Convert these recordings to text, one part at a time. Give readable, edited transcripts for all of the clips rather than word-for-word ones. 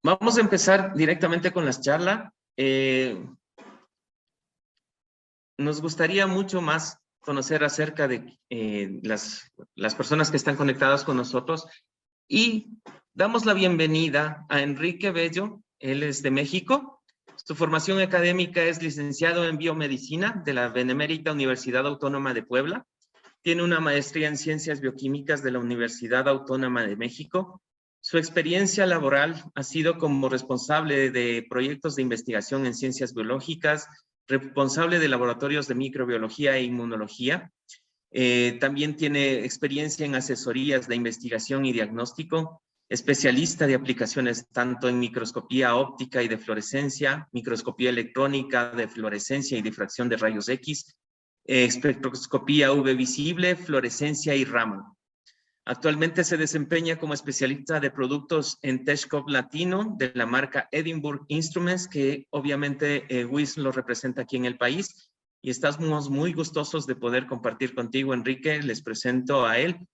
Vamos a empezar directamente con las charlas. Nos gustaría mucho más conocer acerca de las personas que están conectadas con nosotros y damos la bienvenida a Enrique Bello. Él es de México. Su formación académica es licenciado en biomedicina de la Benemérita Universidad Autónoma de Puebla. Tiene una maestría en ciencias bioquímicas de la Universidad Autónoma de México. Su experiencia laboral ha sido como responsable de proyectos de investigación en ciencias biológicas, responsable de laboratorios de microbiología e inmunología. También tiene experiencia en asesorías de investigación y diagnóstico, especialista de aplicaciones tanto en microscopía óptica y de fluorescencia, microscopía electrónica de fluorescencia y difracción de rayos X, espectroscopía UV visible, fluorescencia y Raman. Actualmente se desempeña como especialista de productos en Tescop Latino de la marca Edinburgh Instruments, que obviamente WIS lo representa aquí en el país. Y estamos muy gustosos de poder compartir contigo, Enrique. Les presento a él.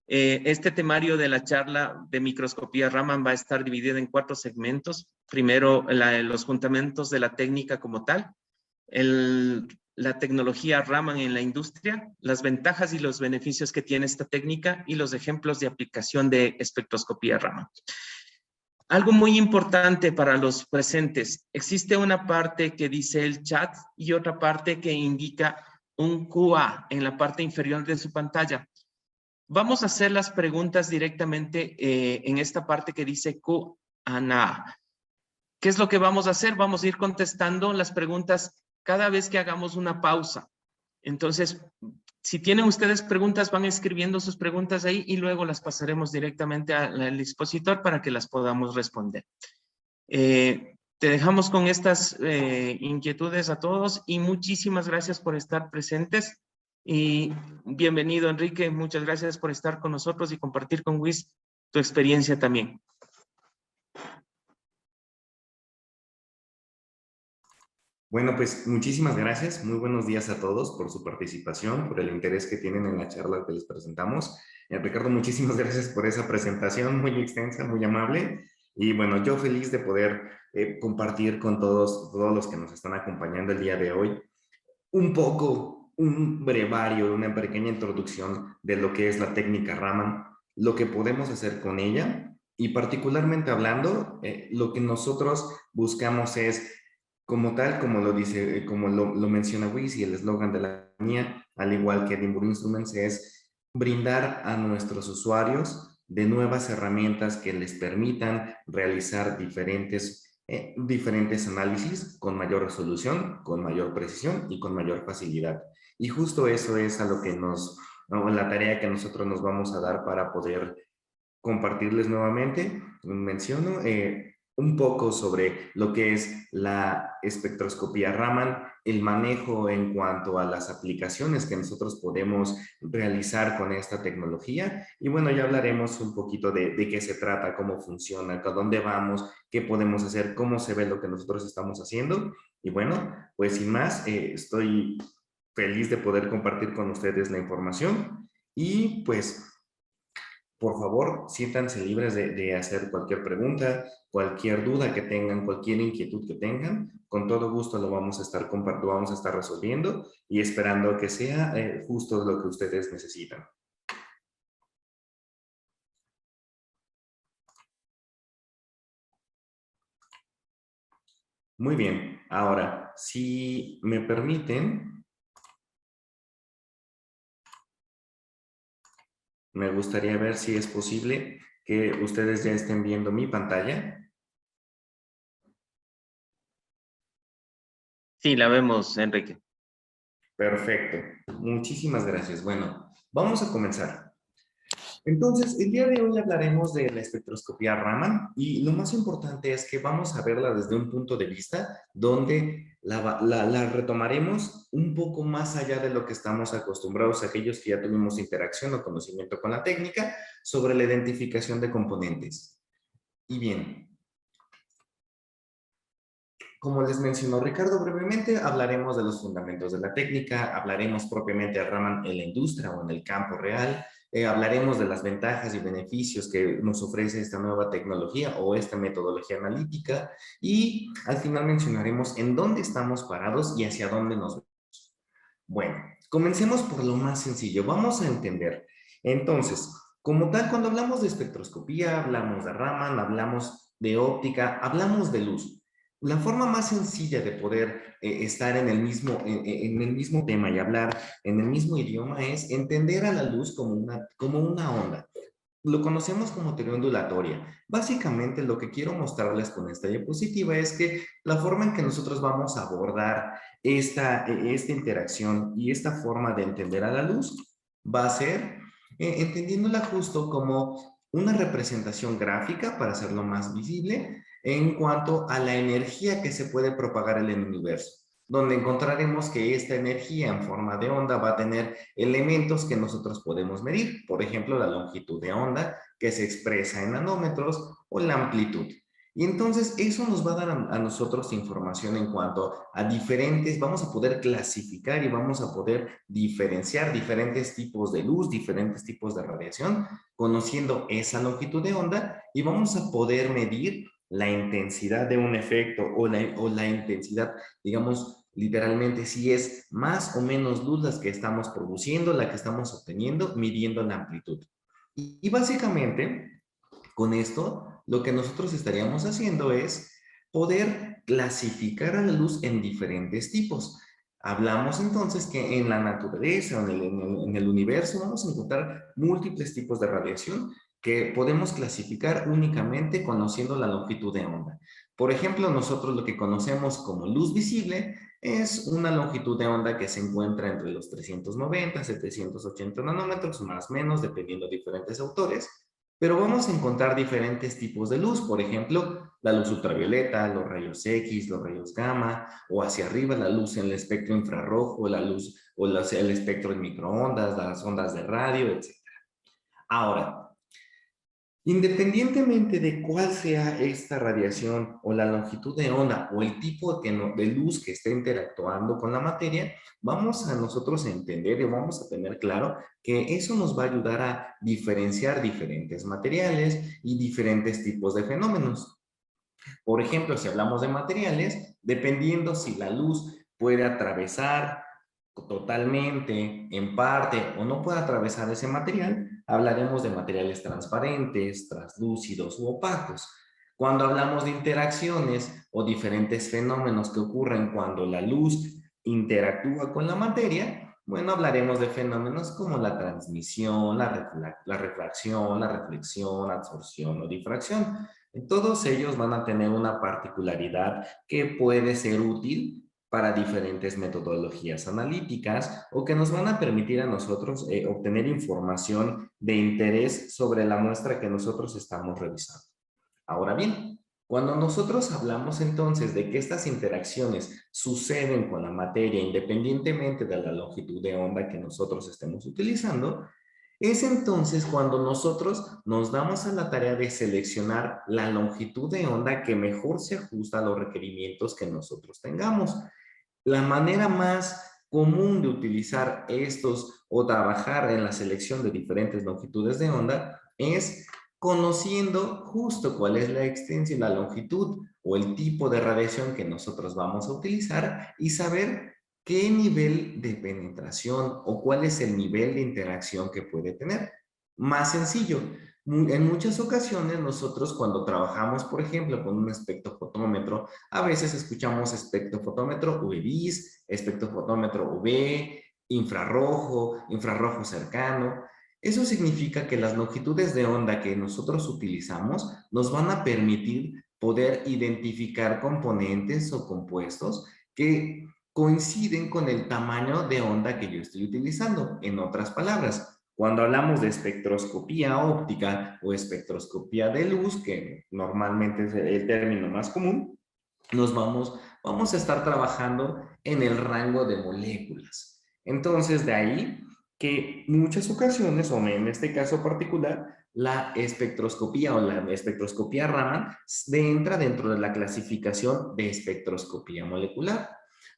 Este temario de la charla de microscopía Raman va a estar dividido en 4 segmentos. Primero, los fundamentos de la técnica como tal. La tecnología Raman en la industria, las ventajas y los beneficios que tiene esta técnica y los ejemplos de aplicación de espectroscopía Raman. Algo muy importante para los presentes, existe una parte que dice el chat y otra parte que indica un QA en la parte inferior de su pantalla. Vamos a hacer las preguntas directamente en esta parte que dice Q&A. ¿Qué es lo que vamos a hacer? Vamos a ir contestando las preguntas cada vez que hagamos una pausa. Entonces, si tienen ustedes preguntas, van escribiendo sus preguntas ahí y luego las pasaremos directamente al expositor para que las podamos responder. Te dejamos con estas inquietudes a todos y muchísimas gracias por estar presentes. Y bienvenido, Enrique. Muchas gracias por estar con nosotros y compartir con WIS tu experiencia también. Bueno, pues muchísimas gracias. Muy buenos días a todos por su participación, por el interés que tienen en la charla que les presentamos. Ricardo, muchísimas gracias por esa presentación muy extensa, muy amable. Y bueno, yo feliz de poder compartir con todos los que nos están acompañando el día de hoy un poco, un brevario, una pequeña introducción de lo que es la técnica Raman, lo que podemos hacer con ella y particularmente hablando, lo que nosotros buscamos es como tal, como lo dice, como lo menciona Wiz y el eslogan de la compañía, al igual que Edinburgh Instruments, es brindar a nuestros usuarios de nuevas herramientas que les permitan realizar diferentes análisis con mayor resolución, con mayor precisión y con mayor facilidad. Y justo eso es a lo que la tarea que nosotros nos vamos a dar para poder compartirles nuevamente. Menciono un poco sobre lo que es la espectroscopía Raman, el manejo en cuanto a las aplicaciones que nosotros podemos realizar con esta tecnología. Y bueno, ya hablaremos un poquito de qué se trata, cómo funciona, a dónde vamos, qué podemos hacer, cómo se ve lo que nosotros estamos haciendo. Y bueno, pues sin más, estoy feliz de poder compartir con ustedes la información y pues por favor, siéntanse libres de hacer cualquier pregunta, cualquier duda que tengan, cualquier inquietud que tengan. Con todo gusto lo vamos a estar compartiendo, vamos a estar resolviendo y esperando que sea justo lo que ustedes necesitan. Muy bien. Ahora, si me permiten, me gustaría ver si es posible que ustedes ya estén viendo mi pantalla. Sí, la vemos, Enrique. Perfecto. Muchísimas gracias. Bueno, vamos a comenzar. Entonces, el día de hoy hablaremos de la espectroscopía Raman y lo más importante es que vamos a verla desde un punto de vista donde la retomaremos un poco más allá de lo que estamos acostumbrados aquellos que ya tuvimos interacción o conocimiento con la técnica sobre la identificación de componentes. Y bien, como les mencionó Ricardo brevemente, hablaremos de los fundamentos de la técnica, hablaremos propiamente de Raman en la industria o en el campo real, hablaremos de las ventajas y beneficios que nos ofrece esta nueva tecnología o esta metodología analítica y al final mencionaremos en dónde estamos parados y hacia dónde nos vamos. Bueno, comencemos por lo más sencillo. Vamos a entender. Entonces, como tal, cuando hablamos de espectroscopía, hablamos de Raman, hablamos de óptica, hablamos de luz. La forma más sencilla de poder estar en el mismo tema y hablar en el mismo idioma es entender a la luz como una onda. Lo conocemos como teoría ondulatoria. Básicamente lo que quiero mostrarles con esta diapositiva es que la forma en que nosotros vamos a abordar esta interacción y esta forma de entender a la luz va a ser entendiéndola justo como una representación gráfica para hacerlo más visible en cuanto a la energía que se puede propagar en el universo, donde encontraremos que esta energía en forma de onda va a tener elementos que nosotros podemos medir, por ejemplo, la longitud de onda, que se expresa en nanómetros, o la amplitud. Y entonces eso nos va a dar a nosotros información en cuanto a diferentes, vamos a poder clasificar y vamos a poder diferenciar diferentes tipos de luz, diferentes tipos de radiación, conociendo esa longitud de onda y vamos a poder medir la intensidad de un efecto o la intensidad, digamos, literalmente si es más o menos luz las que estamos produciendo, la que estamos obteniendo, midiendo la amplitud. Y básicamente, con esto, lo que nosotros estaríamos haciendo es poder clasificar a la luz en diferentes tipos. Hablamos entonces que en la naturaleza, en el universo, vamos a encontrar múltiples tipos de radiación que podemos clasificar únicamente conociendo la longitud de onda. Por ejemplo, nosotros lo que conocemos como luz visible es una longitud de onda que se encuentra entre los 390, 780 nanómetros, más o menos, dependiendo de diferentes autores. Pero vamos a encontrar diferentes tipos de luz, por ejemplo, la luz ultravioleta, los rayos X, los rayos gamma, o hacia arriba la luz en el espectro infrarrojo, la luz o el espectro en microondas, las ondas de radio, etc. Ahora, independientemente de cuál sea esta radiación o la longitud de onda o el tipo de luz que esté interactuando con la materia, vamos a nosotros entender y vamos a tener claro que eso nos va a ayudar a diferenciar diferentes materiales y diferentes tipos de fenómenos. Por ejemplo, si hablamos de materiales, dependiendo si la luz puede atravesar totalmente, en parte o no puede atravesar ese material, hablaremos de materiales transparentes, translúcidos u opacos. Cuando hablamos de interacciones o diferentes fenómenos que ocurren cuando la luz interactúa con la materia, bueno, hablaremos de fenómenos como la transmisión, la refracción, la reflexión, absorción o difracción. Todos ellos van a tener una particularidad que puede ser útil para diferentes metodologías analíticas o que nos van a permitir a nosotros obtener información de interés sobre la muestra que nosotros estamos revisando. Ahora bien, cuando nosotros hablamos entonces de que estas interacciones suceden con la materia independientemente de la longitud de onda que nosotros estemos utilizando, es entonces cuando nosotros nos damos a la tarea de seleccionar la longitud de onda que mejor se ajusta a los requerimientos que nosotros tengamos. La manera más común de utilizar estos o trabajar en la selección de diferentes longitudes de onda es conociendo justo cuál es la extensión, la longitud o el tipo de radiación que nosotros vamos a utilizar y saber qué nivel de penetración o cuál es el nivel de interacción que puede tener. Más sencillo, en muchas ocasiones nosotros cuando trabajamos, por ejemplo, con un espectrofotómetro, a veces escuchamos espectrofotómetro UV-Vis, espectrofotómetro UV, infrarrojo, infrarrojo cercano. Eso significa que las longitudes de onda que nosotros utilizamos nos van a permitir poder identificar componentes o compuestos que coinciden con el tamaño de onda que yo estoy utilizando. En otras palabras, cuando hablamos de espectroscopía óptica o espectroscopía de luz, que normalmente es el término más común, vamos a estar trabajando en el rango de moléculas. Entonces, de ahí que muchas ocasiones, o en este caso particular, la espectroscopía o la espectroscopía Raman entra dentro de la clasificación de espectroscopía molecular.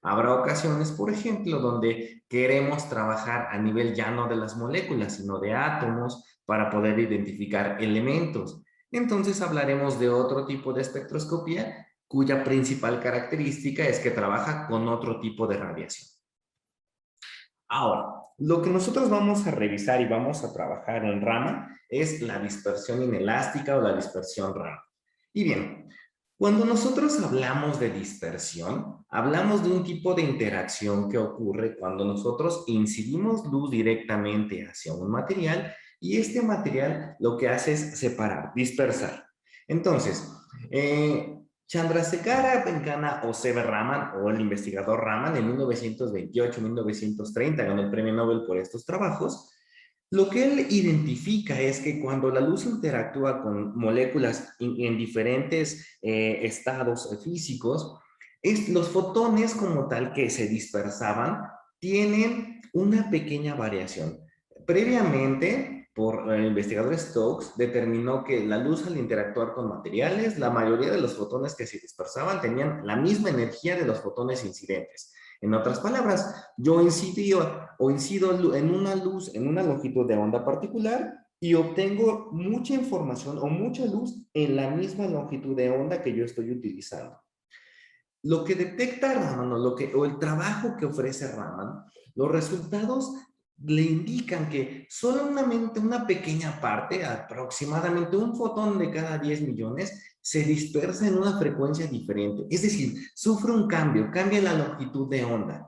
Habrá ocasiones, por ejemplo, donde queremos trabajar a nivel ya no de las moléculas, sino de átomos para poder identificar elementos. Entonces hablaremos de otro tipo de espectroscopía cuya principal característica es que trabaja con otro tipo de radiación. Ahora, lo que nosotros vamos a revisar y vamos a trabajar en Raman es la dispersión inelástica o la dispersión Raman. Y bien, cuando nosotros hablamos de dispersión, hablamos de un tipo de interacción que ocurre cuando nosotros incidimos luz directamente hacia un material y este material lo que hace es separar, dispersar. Entonces, Chandrasekhara Venkata Oseva Raman, o el investigador Raman, en 1928-1930 ganó el premio Nobel por estos trabajos. Lo que él identifica es que cuando la luz interactúa con moléculas en diferentes estados físicos, los fotones como tal que se dispersaban tienen una pequeña variación. Previamente, por el investigador Stokes, determinó que la luz al interactuar con materiales, la mayoría de los fotones que se dispersaban tenían la misma energía de los fotones incidentes. En otras palabras, yo incido en una luz, en una longitud de onda particular y obtengo mucha información o mucha luz en la misma longitud de onda que yo estoy utilizando. Lo que detecta Raman o el trabajo que ofrece Raman, los resultados le indican que solamente una pequeña parte, aproximadamente un fotón de cada 10 millones, se dispersa en una frecuencia diferente. Es decir, sufre un cambio, cambia la longitud de onda.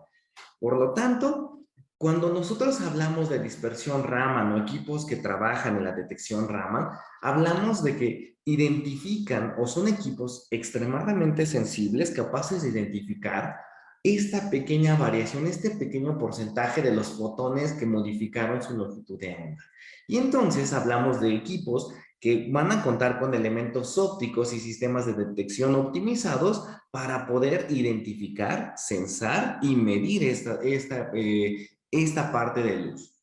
Por lo tanto, cuando nosotros hablamos de dispersión Raman o equipos que trabajan en la detección Raman, hablamos de que identifican o son equipos extremadamente sensibles, capaces de identificar esta pequeña variación, este pequeño porcentaje de los fotones que modificaron su longitud de onda. Y entonces hablamos de equipos que van a contar con elementos ópticos y sistemas de detección optimizados para poder identificar, censar y medir esta parte de luz.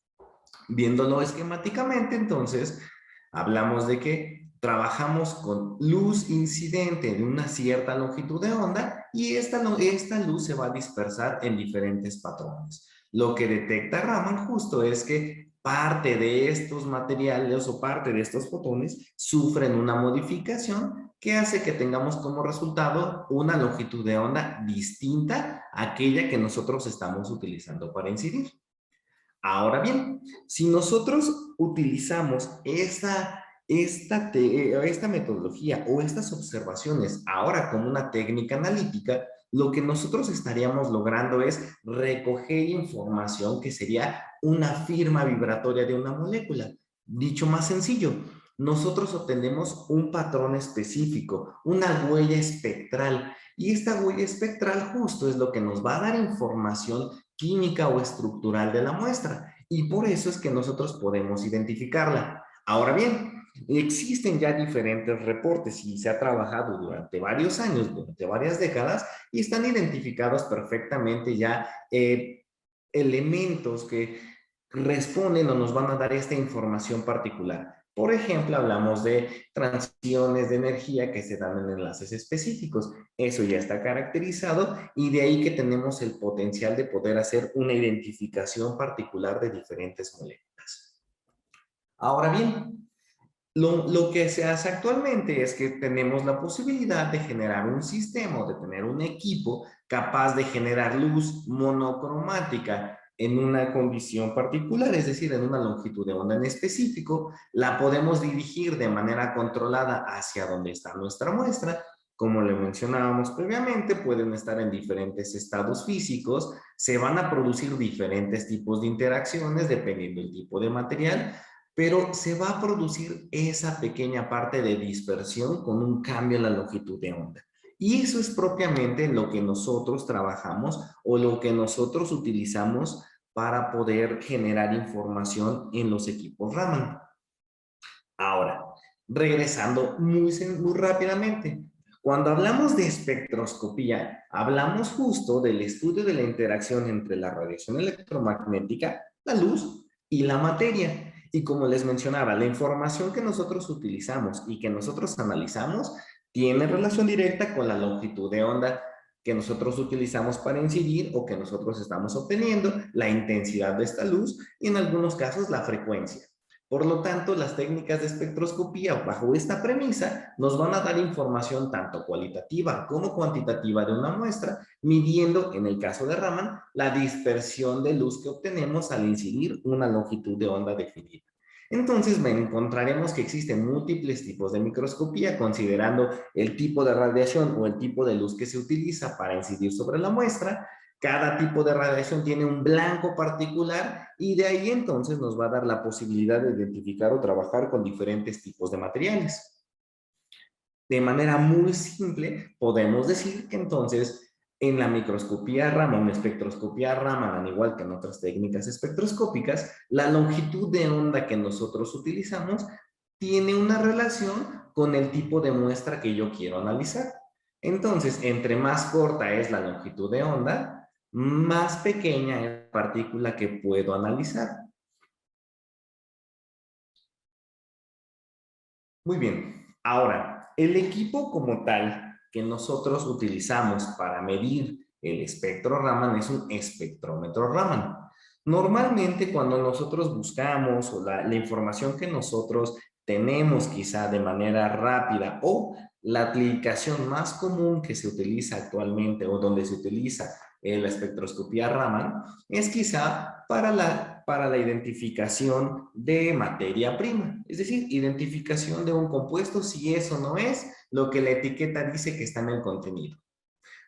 Viéndolo esquemáticamente, entonces, hablamos de que trabajamos con luz incidente de una cierta longitud de onda y esta luz se va a dispersar en diferentes patrones. Lo que detecta Raman justo es que parte de estos materiales o parte de estos fotones sufren una modificación que hace que tengamos como resultado una longitud de onda distinta a aquella que nosotros estamos utilizando para incidir. Ahora bien, si nosotros utilizamos esta metodología o estas observaciones ahora como una técnica analítica, lo que nosotros estaríamos logrando es recoger información que sería una firma vibratoria de una molécula. Dicho más sencillo, nosotros obtenemos un patrón específico, una huella espectral, y esta huella espectral justo es lo que nos va a dar información química o estructural de la muestra, y por eso es que nosotros podemos identificarla. Ahora bien, existen ya diferentes reportes y se ha trabajado durante varios años, durante varias décadas, y están identificados perfectamente ya elementos que responden o nos van a dar esta información particular. Por ejemplo, hablamos de transiciones de energía que se dan en enlaces específicos. Eso ya está caracterizado y de ahí que tenemos el potencial de poder hacer una identificación particular de diferentes moléculas. Ahora bien, lo que se hace actualmente es que tenemos la posibilidad de generar un sistema o de tener un equipo capaz de generar luz monocromática en una condición particular, es decir, en una longitud de onda en específico. La podemos dirigir de manera controlada hacia donde está nuestra muestra. Como le mencionábamos previamente, pueden estar en diferentes estados físicos, se van a producir diferentes tipos de interacciones dependiendo del tipo de material, pero se va a producir esa pequeña parte de dispersión con un cambio en la longitud de onda. Y eso es propiamente lo que nosotros trabajamos o lo que nosotros utilizamos para poder generar información en los equipos Raman. Ahora, regresando muy rápidamente, cuando hablamos de espectroscopía, hablamos justo del estudio de la interacción entre la radiación electromagnética, la luz y la materia. Y como les mencionaba, la información que nosotros utilizamos y que nosotros analizamos tiene relación directa con la longitud de onda que nosotros utilizamos para incidir o que nosotros estamos obteniendo, la intensidad de esta luz y en algunos casos la frecuencia. Por lo tanto, las técnicas de espectroscopía bajo esta premisa nos van a dar información tanto cualitativa como cuantitativa de una muestra, midiendo, en el caso de Raman, la dispersión de luz que obtenemos al incidir una longitud de onda definida. Entonces, encontraremos que existen múltiples tipos de microscopía, considerando el tipo de radiación o el tipo de luz que se utiliza para incidir sobre la muestra. Cada tipo de radiación tiene un blanco particular y de ahí entonces nos va a dar la posibilidad de identificar o trabajar con diferentes tipos de materiales. De manera muy simple, podemos decir que entonces en la microscopía Raman, espectroscopía Raman, al igual que en otras técnicas espectroscópicas, la longitud de onda que nosotros utilizamos tiene una relación con el tipo de muestra que yo quiero analizar. Entonces, entre más corta es la longitud de onda, más pequeña es la partícula que puedo analizar. Muy bien. Ahora, el equipo como tal que nosotros utilizamos para medir el espectro Raman es un espectrómetro Raman. Normalmente cuando nosotros buscamos o la información que nosotros tenemos quizá de manera rápida o la aplicación más común que se utiliza actualmente o donde se utiliza la espectroscopía Raman es quizá para la identificación de materia prima, es decir, identificación de un compuesto si eso no es lo que la etiqueta dice que está en el contenido.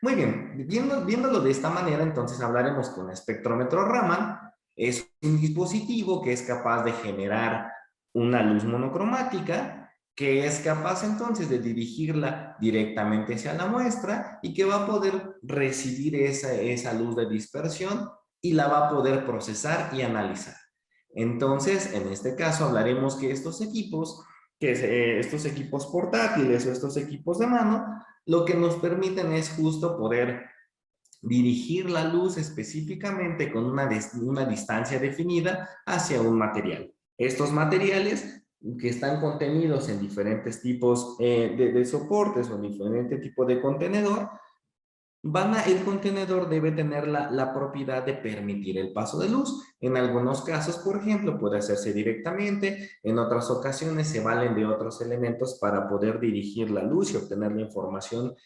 Muy bien, viéndolo de esta manera, entonces hablaremos que un espectrómetro Raman es un dispositivo que es capaz de generar una luz monocromática que es capaz entonces de dirigirla directamente hacia la muestra y que va a poder recibir esa luz de dispersión y la va a poder procesar y analizar. Entonces, en este caso hablaremos que estos equipos portátiles o estos equipos de mano, lo que nos permiten es justo poder dirigir la luz específicamente con una distancia definida hacia un material. Estos materiales que están contenidos en diferentes tipos de soportes o en diferente tipo de contenedor, el contenedor debe tener la propiedad de permitir el paso de luz. En algunos casos, por ejemplo, puede hacerse directamente. En otras ocasiones se valen de otros elementos para poder dirigir la luz y obtener la información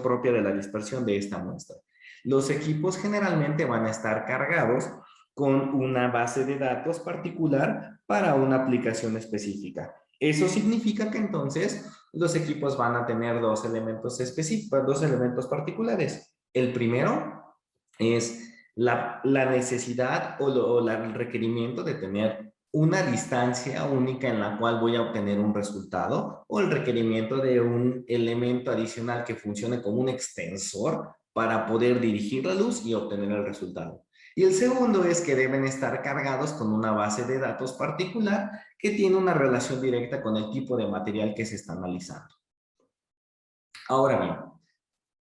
propia de la dispersión de esta muestra. Los equipos generalmente van a estar cargados con una base de datos particular para una aplicación específica. Eso significa que entonces los equipos van a tener dos elementos específicos, dos elementos particulares. El primero es la necesidad o el requerimiento de tener una distancia única en la cual voy a obtener un resultado o el requerimiento de un elemento adicional que funcione como un extensor para poder dirigir la luz y obtener el resultado. Y el segundo es que deben estar cargados con una base de datos particular que tiene una relación directa con el tipo de material que se está analizando. Ahora bien,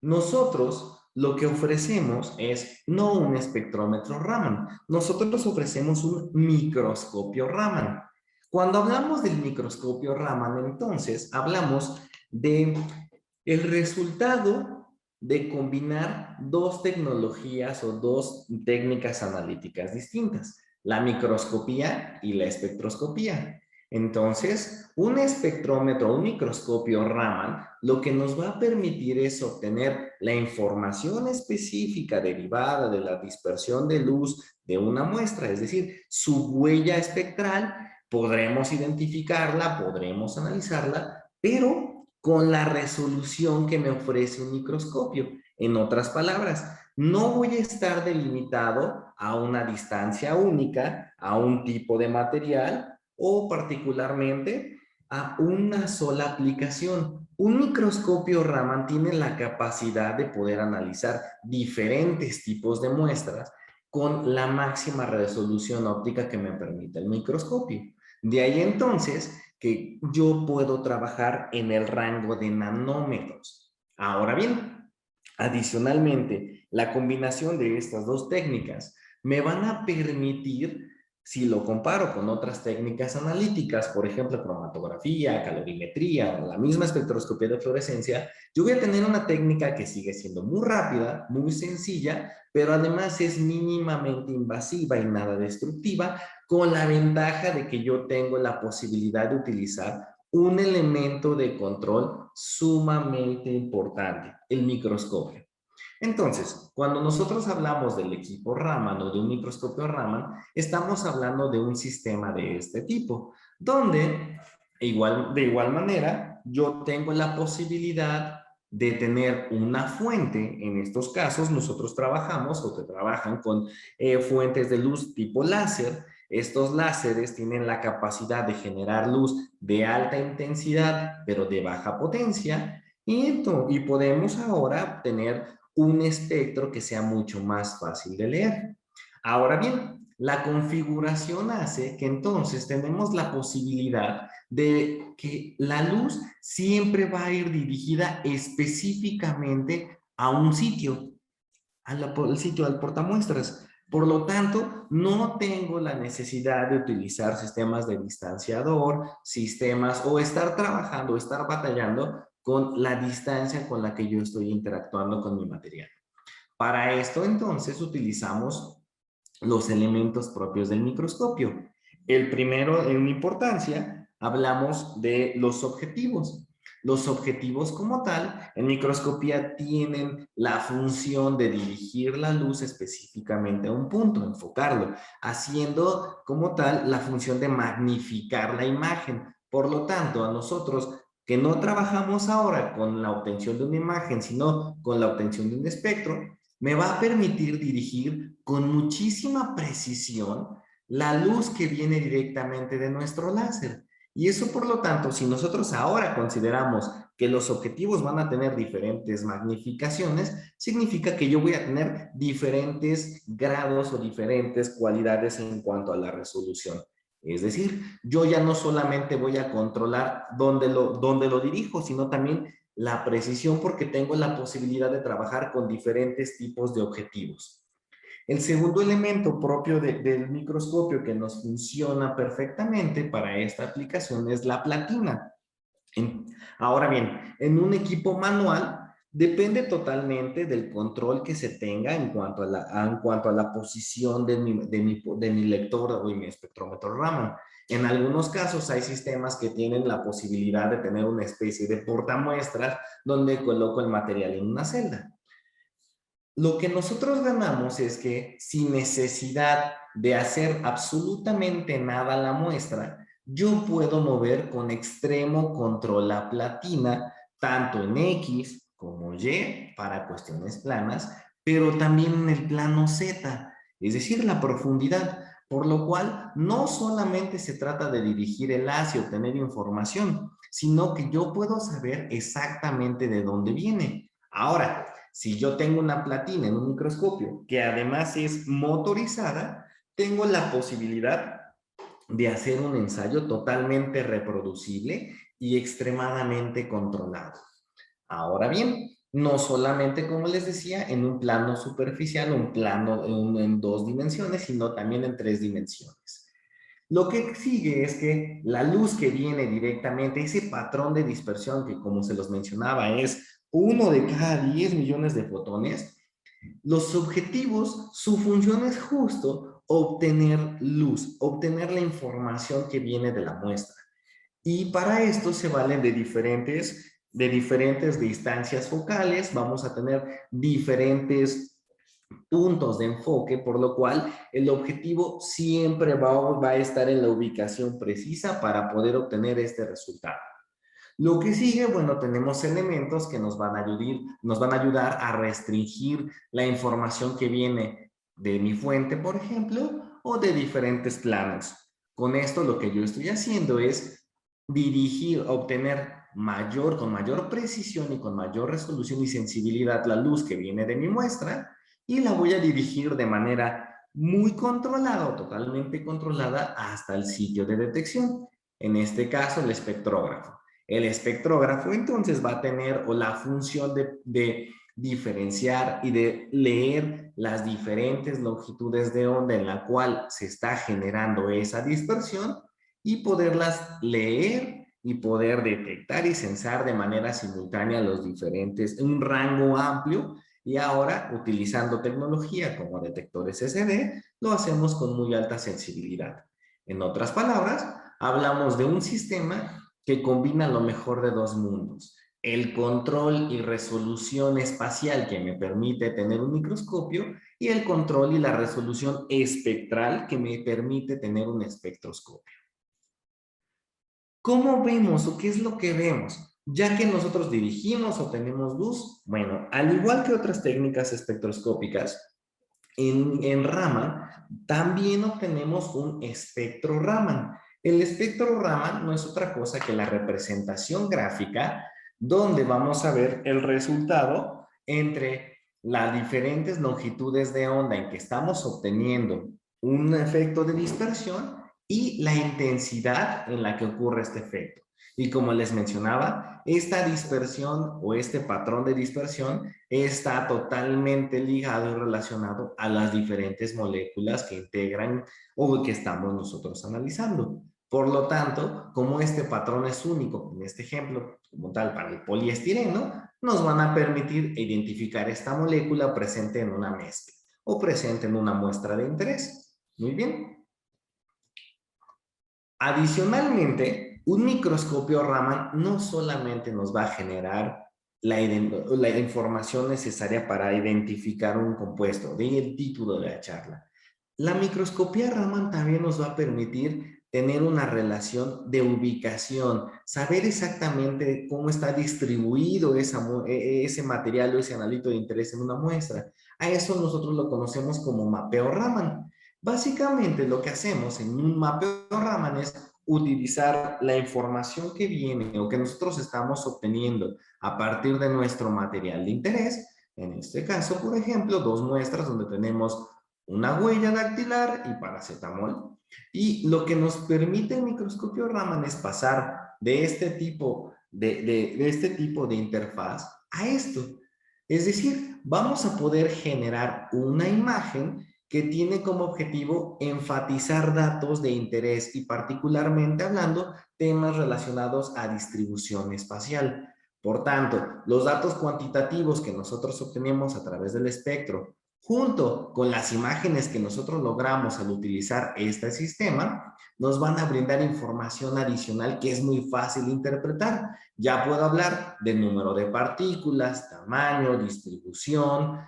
nosotros lo que ofrecemos es no un espectrómetro Raman, nosotros ofrecemos un microscopio Raman. Cuando hablamos del microscopio Raman, entonces hablamos de el resultado de combinar dos tecnologías o dos técnicas analíticas distintas, la microscopía y la espectroscopía. Entonces, un espectrómetro, un microscopio Raman, lo que nos va a permitir es obtener la información específica derivada de la dispersión de luz de una muestra, es decir, su huella espectral, podremos identificarla, podremos analizarla, pero con la resolución que me ofrece un microscopio. En otras palabras, no voy a estar delimitado a una distancia única, a un tipo de material o particularmente a una sola aplicación. Un microscopio Raman tiene la capacidad de poder analizar diferentes tipos de muestras con la máxima resolución óptica que me permite el microscopio. De ahí entonces que yo puedo trabajar en el rango de nanómetros. Ahora bien, adicionalmente, la combinación de estas dos técnicas me van a permitir Si lo comparo con otras técnicas analíticas, por ejemplo, cromatografía, calorimetría o la misma espectroscopía de fluorescencia, yo voy a tener una técnica que sigue siendo muy rápida, muy sencilla, pero además es mínimamente invasiva y nada destructiva, con la ventaja de que yo tengo la posibilidad de utilizar un elemento de control sumamente importante, el microscopio. Entonces, cuando nosotros hablamos del equipo Raman o de un microscopio Raman, estamos hablando de un sistema de este tipo, donde de igual manera yo tengo la posibilidad de tener una fuente. En estos casos nosotros trabajamos o que trabajan con fuentes de luz tipo láser. Estos láseres tienen la capacidad de generar luz de alta intensidad, pero de baja potencia, y podemos ahora tener un espectro que sea mucho más fácil de leer. Ahora bien, la configuración hace que entonces tenemos la posibilidad de que la luz siempre va a ir dirigida específicamente a un sitio, al sitio del portamuestras. Por lo tanto, no tengo la necesidad de utilizar sistemas de distanciador, sistemas o estar trabajando, estar batallando con la distancia con la que yo estoy interactuando con mi material. Para esto, entonces, utilizamos los elementos propios del microscopio. El primero, en importancia, hablamos de los objetivos. Los objetivos como tal, en microscopía tienen la función de dirigir la luz específicamente a un punto, enfocarlo, haciendo como tal la función de magnificar la imagen. Por lo tanto, a nosotros que no trabajamos ahora con la obtención de una imagen, sino con la obtención de un espectro, me va a permitir dirigir con muchísima precisión la luz que viene directamente de nuestro láser. Y eso, por lo tanto, si nosotros ahora consideramos que los objetivos van a tener diferentes magnificaciones, significa que yo voy a tener diferentes grados o diferentes cualidades en cuanto a la resolución. Es decir, yo ya no solamente voy a controlar dónde lo dirijo, sino también la precisión, porque tengo la posibilidad de trabajar con diferentes tipos de objetivos. El segundo elemento propio del microscopio que nos funciona perfectamente para esta aplicación es la platina. Ahora bien, en un equipo manual depende totalmente del control que se tenga en cuanto a la posición de mi lector o de mi espectrómetro Raman. En algunos casos hay sistemas que tienen la posibilidad de tener una especie de portamuestras donde coloco el material en una celda. Lo que nosotros ganamos es que sin necesidad de hacer absolutamente nada a la muestra, yo puedo mover con extremo control la platina, tanto en X como Y para cuestiones planas, pero también en el plano Z, es decir, la profundidad, por lo cual no solamente se trata de dirigir el haz y obtener información, sino que yo puedo saber exactamente de dónde viene. Ahora, si yo tengo una platina en un microscopio que además es motorizada, tengo la posibilidad de hacer un ensayo totalmente reproducible y extremadamente controlado. Ahora bien, no solamente, como les decía, en un plano superficial, un plano en 2 dimensiones, sino también en 3 dimensiones. Lo que sigue es que la luz que viene directamente, ese patrón de dispersión que, como se los mencionaba, es 1 de cada 10 millones de fotones, los objetivos, su función es justo obtener luz, obtener la información que viene de la muestra. Y para esto se valen de diferentes distancias focales, vamos a tener diferentes puntos de enfoque, por lo cual el objetivo siempre va a estar en la ubicación precisa para poder obtener este resultado. Lo que sigue, bueno, tenemos elementos que nos van a ayudar a restringir la información que viene de mi fuente, por ejemplo, o de diferentes planos. Con esto lo que yo estoy haciendo es obtener con mayor precisión y con mayor resolución y sensibilidad la luz que viene de mi muestra, y la voy a dirigir de manera muy controlada o totalmente controlada hasta el sitio de detección. En este caso, el espectrógrafo. El espectrógrafo entonces va a tener la función de diferenciar y de leer las diferentes longitudes de onda en la cual se está generando esa dispersión y poderlas leer y poder detectar y censar de manera simultánea los diferentes, un rango amplio. Y ahora, utilizando tecnología como detectores SD, lo hacemos con muy alta sensibilidad. En otras palabras, hablamos de un sistema que combina lo mejor de dos mundos. El control y resolución espacial que me permite tener un microscopio y el control y la resolución espectral que me permite tener un espectroscopio. ¿Cómo vemos o qué es lo que vemos? Ya que nosotros dirigimos o tenemos luz, bueno, al igual que otras técnicas espectroscópicas, en Raman también obtenemos un espectro Raman. El espectro Raman no es otra cosa que la representación gráfica donde vamos a ver el resultado entre las diferentes longitudes de onda en que estamos obteniendo un efecto de dispersión y la intensidad en la que ocurre este efecto. Y como les mencionaba, esta dispersión o este patrón de dispersión está totalmente ligado y relacionado a las diferentes moléculas que integran o que estamos nosotros analizando. Por lo tanto, como este patrón es único, en este ejemplo, como tal para el poliestireno, nos van a permitir identificar esta molécula presente en una mezcla o presente en una muestra de interés. Muy bien. Adicionalmente, un microscopio Raman no solamente nos va a generar la información necesaria para identificar un compuesto, de el título de la charla. La microscopía Raman también nos va a permitir tener una relación de ubicación, saber exactamente cómo está distribuido ese material o ese analito de interés en una muestra. A eso nosotros lo conocemos como mapeo Raman. Básicamente lo que hacemos en un mapeo Raman es utilizar la información que viene o que nosotros estamos obteniendo a partir de nuestro material de interés. En este caso, por ejemplo, dos muestras donde tenemos una huella dactilar y paracetamol. Y lo que nos permite el microscopio Raman es pasar de este tipo de interfaz a esto. Es decir, vamos a poder generar una imagen que tiene como objetivo enfatizar datos de interés y particularmente hablando temas relacionados a distribución espacial. Por tanto, los datos cuantitativos que nosotros obtenemos a través del espectro, junto con las imágenes que nosotros logramos al utilizar este sistema, nos van a brindar información adicional que es muy fácil de interpretar. Ya puedo hablar del número de partículas, tamaño, distribución.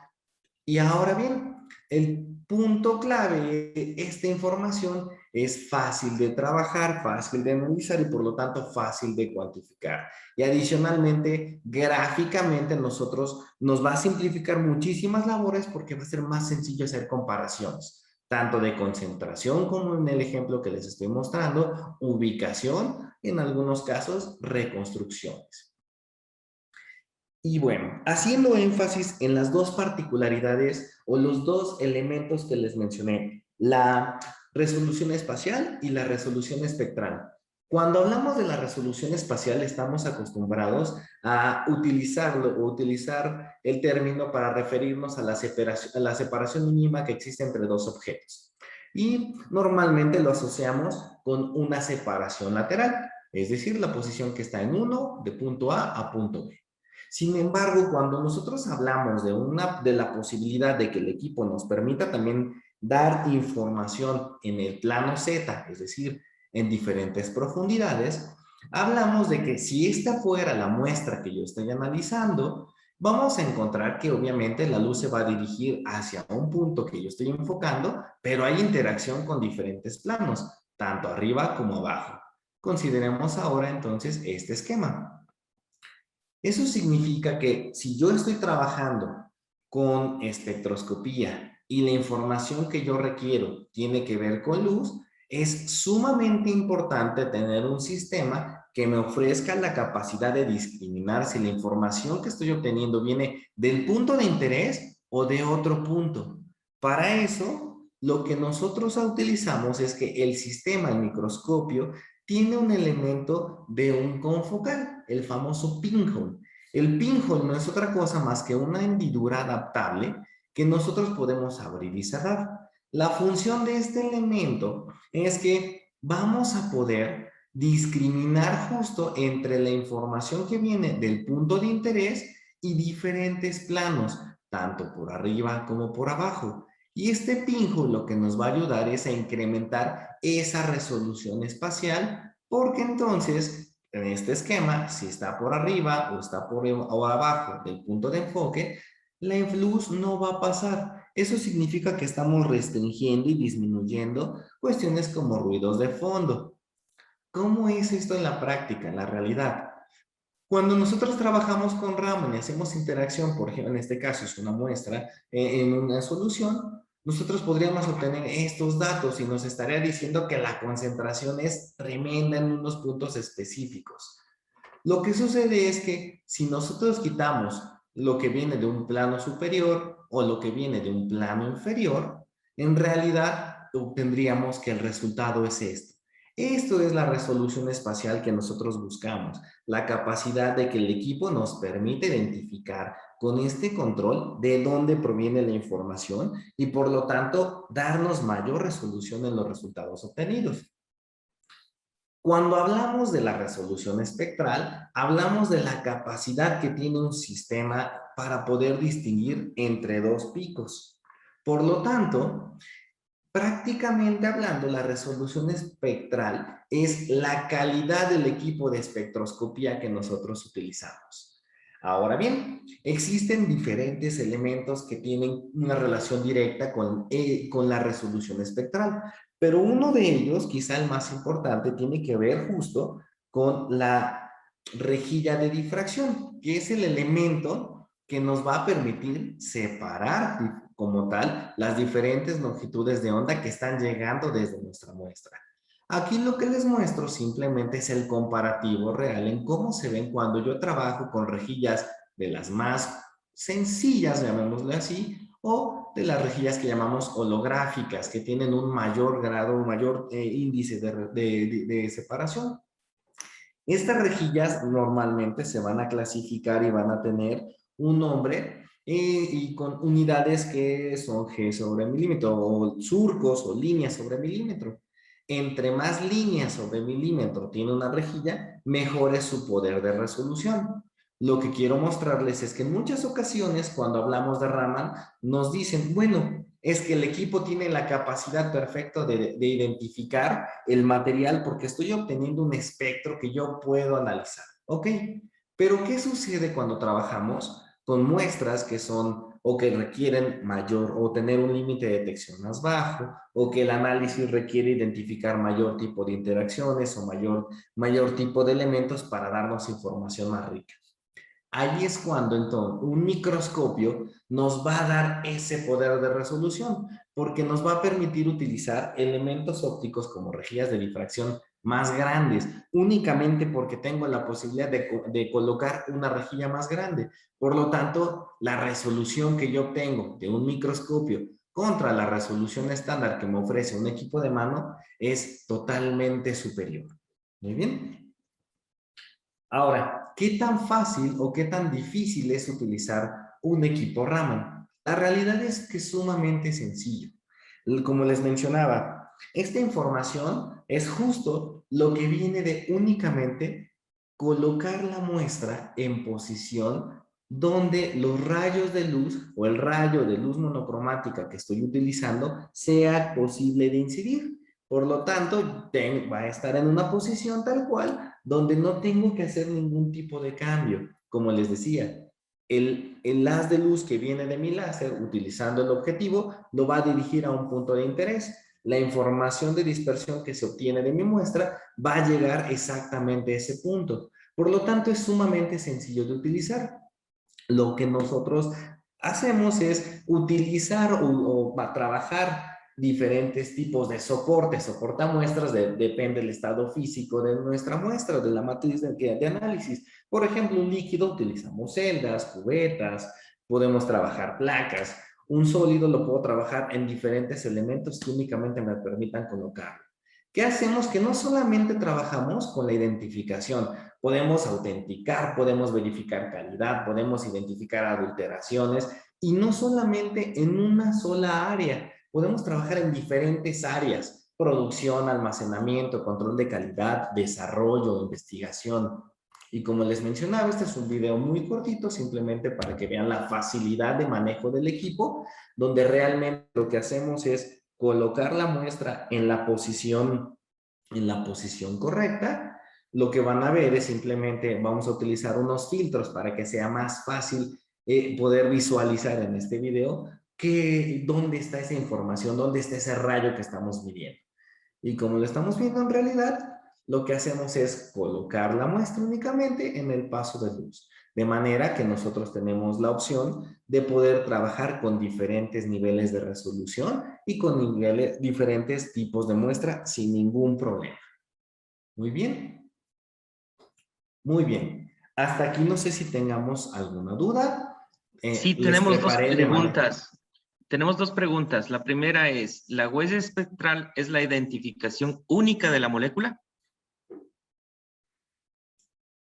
Y ahora bien, el punto clave de esta información es fácil de trabajar, fácil de analizar y por lo tanto fácil de cuantificar. Y adicionalmente, gráficamente nosotros nos va a simplificar muchísimas labores porque va a ser más sencillo hacer comparaciones, tanto de concentración como en el ejemplo que les estoy mostrando, ubicación, en algunos casos reconstrucciones. Y bueno, haciendo énfasis en las dos particularidades o los dos elementos que les mencioné, la resolución espacial y la resolución espectral. Cuando hablamos de la resolución espacial, estamos acostumbrados a utilizarlo o utilizar el término para referirnos a la separación mínima que existe entre dos objetos. Y normalmente lo asociamos con una separación lateral, es decir, la posición que está en uno de punto A punto B. Sin embargo, cuando nosotros hablamos de la posibilidad de que el equipo nos permita también dar información en el plano Z, es decir, en diferentes profundidades, hablamos de que si esta fuera la muestra que yo estoy analizando, vamos a encontrar que obviamente la luz se va a dirigir hacia un punto que yo estoy enfocando, pero hay interacción con diferentes planos, tanto arriba como abajo. Consideremos ahora entonces este esquema. Eso significa que si yo estoy trabajando con espectroscopía y la información que yo requiero tiene que ver con luz, es sumamente importante tener un sistema que me ofrezca la capacidad de discriminar si la información que estoy obteniendo viene del punto de interés o de otro punto. Para eso, lo que nosotros utilizamos es que el sistema, el microscopio, tiene un elemento de un confocal, el famoso pinhole. El pinhole no es otra cosa más que una hendidura adaptable que nosotros podemos abrir y cerrar. La función de este elemento es que vamos a poder discriminar justo entre la información que viene del punto de interés y diferentes planos, tanto por arriba como por abajo. Y este pinhole lo que nos va a ayudar es a incrementar esa resolución espacial, porque entonces en este esquema, si está por arriba o está o abajo del punto de enfoque, la luz no va a pasar. Eso significa que estamos restringiendo y disminuyendo cuestiones como ruidos de fondo. ¿Cómo es esto en la práctica, en la realidad? Cuando nosotros trabajamos con Raman y hacemos interacción, por ejemplo, en este caso es una muestra en una solución, nosotros podríamos obtener estos datos y nos estaría diciendo que la concentración es tremenda en unos puntos específicos. Lo que sucede es que si nosotros quitamos lo que viene de un plano superior o lo que viene de un plano inferior, en realidad obtendríamos que el resultado es esto. Esto es la resolución espacial que nosotros buscamos, la capacidad de que el equipo nos permite identificar con este control de dónde proviene la información y por lo tanto darnos mayor resolución en los resultados obtenidos. Cuando hablamos de la resolución espectral, hablamos de la capacidad que tiene un sistema para poder distinguir entre dos picos. Por lo tanto, prácticamente hablando, la resolución espectral es la calidad del equipo de espectroscopía que nosotros utilizamos. Ahora bien, existen diferentes elementos que tienen una relación directa con la resolución espectral, pero uno de ellos, quizá el más importante, tiene que ver justo con la rejilla de difracción, que es el elemento que nos va a permitir separar como tal las diferentes longitudes de onda que están llegando desde nuestra muestra. Aquí lo que les muestro simplemente es el comparativo real en cómo se ven cuando yo trabajo con rejillas de las más sencillas, llamémosle así, o de las rejillas que llamamos holográficas, que tienen un mayor grado, un mayor índice de separación. Estas rejillas normalmente se van a clasificar y van a tener un nombre y con unidades que son G sobre milímetro o surcos o líneas sobre milímetro. Entre más líneas sobre milímetro tiene una rejilla, mejor es su poder de resolución. Lo que quiero mostrarles es que en muchas ocasiones cuando hablamos de Raman nos dicen, bueno, es que el equipo tiene la capacidad perfecta de identificar el material porque estoy obteniendo un espectro que yo puedo analizar. ¿Ok? Pero ¿qué sucede cuando trabajamos con muestras que son o que requieren mayor o tener un límite de detección más bajo o que el análisis requiere identificar mayor tipo de interacciones o mayor tipo de elementos para darnos información más rica? Ahí es cuando entonces un microscopio nos va a dar ese poder de resolución, porque nos va a permitir utilizar elementos ópticos como rejillas de difracción más grandes, únicamente porque tengo la posibilidad de colocar una rejilla más grande. Por lo tanto, la resolución que yo obtengo de un microscopio contra la resolución estándar que me ofrece un equipo de mano es totalmente superior. Muy bien. Ahora, ¿qué tan fácil o qué tan difícil es utilizar un equipo Raman? La realidad es que es sumamente sencillo. Como les mencionaba, esta información es justo lo que viene de únicamente colocar la muestra en posición donde los rayos de luz o el rayo de luz monocromática que estoy utilizando sea posible de incidir. Por lo tanto, va a estar en una posición tal cual donde no tengo que hacer ningún tipo de cambio. Como les decía, el haz de luz que viene de mi láser, utilizando el objetivo, lo va a dirigir a un punto de interés. La información de dispersión que se obtiene de mi muestra va a llegar exactamente a ese punto. Por lo tanto, es sumamente sencillo de utilizar. Lo que nosotros hacemos es utilizar o trabajar diferentes tipos de soportes, soportamuestras, depende del estado físico de nuestra muestra, de la matriz de análisis. Por ejemplo, un líquido utilizamos celdas, cubetas, podemos trabajar placas. Un sólido lo puedo trabajar en diferentes elementos que únicamente me permitan colocarlo. ¿Qué hacemos? Que no solamente trabajamos con la identificación, podemos autenticar, podemos verificar calidad, podemos identificar adulteraciones y no solamente en una sola área, podemos trabajar en diferentes áreas, producción, almacenamiento, control de calidad, desarrollo, investigación. Y como les mencionaba, este es un video muy cortito, simplemente para que vean la facilidad de manejo del equipo, donde realmente lo que hacemos es colocar la muestra en la posición correcta. Lo que van a ver es simplemente, vamos a utilizar unos filtros para que sea más fácil poder visualizar en este video dónde está esa información, dónde está ese rayo que estamos midiendo. Y como lo estamos viendo en realidad, lo que hacemos es colocar la muestra únicamente en el paso de luz. De manera que nosotros tenemos la opción de poder trabajar con diferentes niveles de resolución y con diferentes tipos de muestra sin ningún problema. Muy bien. Muy bien. Hasta aquí no sé si tengamos alguna duda. Sí, Les tenemos dos preparé de manera... preguntas. Tenemos dos preguntas. La primera es, ¿la huella espectral es la identificación única de la molécula?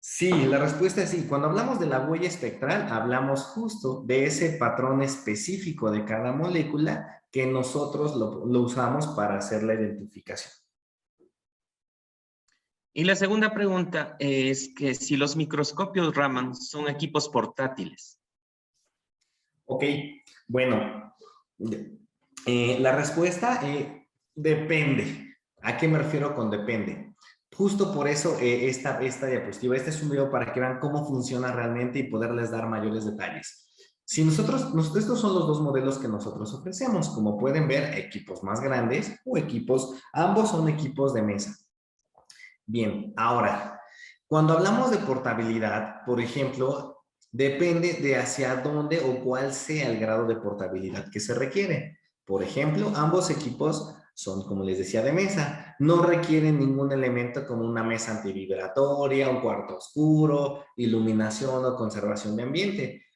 Sí, la respuesta es sí. Cuando hablamos de la huella espectral, hablamos justo de ese patrón específico de cada molécula que nosotros lo usamos para hacer la identificación. Y la segunda pregunta es que si los microscopios Raman son equipos portátiles. Ok, bueno, la respuesta depende. ¿A qué me refiero con depende? Justo por eso esta diapositiva, este es un video para que vean cómo funciona realmente y poderles dar mayores detalles. Si estos son los dos modelos que nosotros ofrecemos. Como pueden ver, equipos más grandes o ambos son equipos de mesa. Bien, ahora, cuando hablamos de portabilidad, por ejemplo, depende de hacia dónde o cuál sea el grado de portabilidad que se requiere. Por ejemplo, ambos equipos son, como les decía, de mesa. No requieren ningún elemento como una mesa antivibratoria, un cuarto oscuro, iluminación o conservación de ambiente.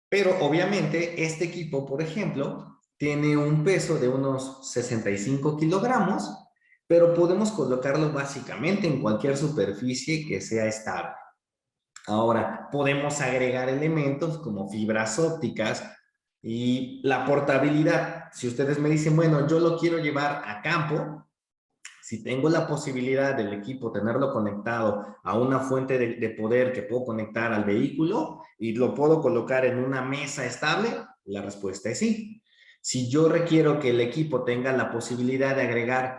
Pero obviamente este equipo, por ejemplo, tiene un peso de unos 65 kilogramos, pero podemos colocarlo básicamente en cualquier superficie que sea estable. Ahora, podemos agregar elementos como fibras ópticas y la portabilidad. Si ustedes me dicen, bueno, yo lo quiero llevar a campo, si tengo la posibilidad del equipo tenerlo conectado a una fuente de poder que puedo conectar al vehículo y lo puedo colocar en una mesa estable, la respuesta es sí. Si yo requiero que el equipo tenga la posibilidad de agregar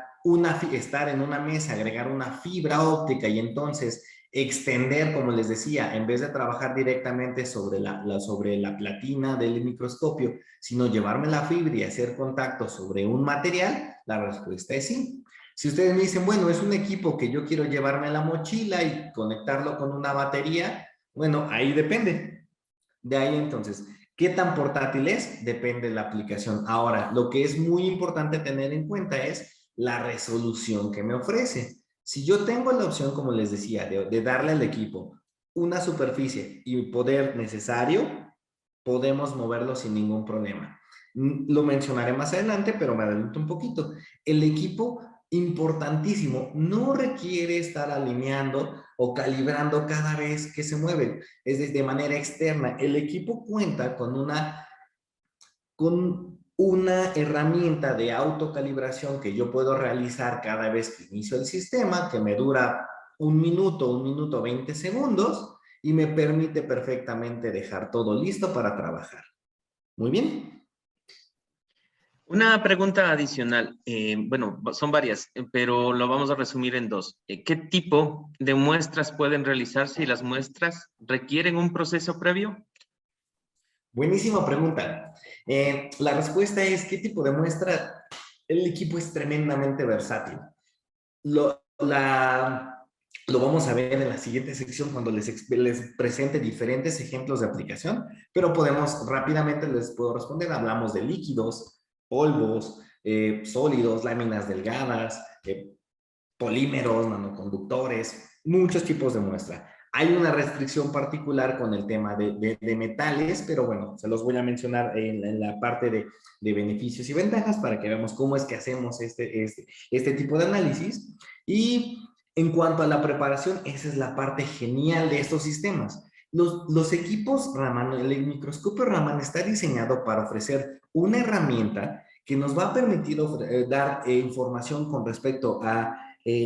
estar en una mesa, agregar una fibra óptica y entonces extender, como les decía, en vez de trabajar directamente sobre la platina del microscopio, sino llevarme la fibra y hacer contacto sobre un material, la respuesta es sí. Si ustedes me dicen, bueno, es un equipo que yo quiero llevarme a la mochila y conectarlo con una batería, bueno, ahí depende. De ahí entonces, ¿qué tan portátil es? Depende de la aplicación. Ahora, lo que es muy importante tener en cuenta es la resolución que me ofrece. Si yo tengo la opción, como les decía, de darle al equipo una superficie y poder necesario, podemos moverlo sin ningún problema. Lo mencionaré más adelante, pero me adelanto un poquito. El equipo, importantísimo, no requiere estar alineando o calibrando cada vez que se mueve, es de manera externa. El equipo cuenta con una herramienta de autocalibración que yo puedo realizar cada vez que inicio el sistema, que me dura 1 minuto 20 segundos, y me permite perfectamente dejar todo listo para trabajar. Muy bien. Una pregunta adicional. Bueno, son varias, pero lo vamos a resumir en dos. ¿Qué tipo de muestras pueden realizarse y las muestras requieren un proceso previo? Buenísima pregunta. La respuesta es, ¿qué tipo de muestra? El equipo es tremendamente versátil. Lo vamos a ver en la siguiente sección cuando les presente diferentes ejemplos de aplicación, pero rápidamente les puedo responder. Hablamos de líquidos, polvos, sólidos, láminas delgadas, polímeros, nanoconductores, muchos tipos de muestra. Hay una restricción particular con el tema de metales, pero bueno, se los voy a mencionar en la parte de beneficios y ventajas para que veamos cómo es que hacemos este tipo de análisis. Y en cuanto a la preparación, esa es la parte genial de estos sistemas. Los equipos Raman, el microscopio Raman está diseñado para ofrecer una herramienta que nos va a permitir dar información con respecto a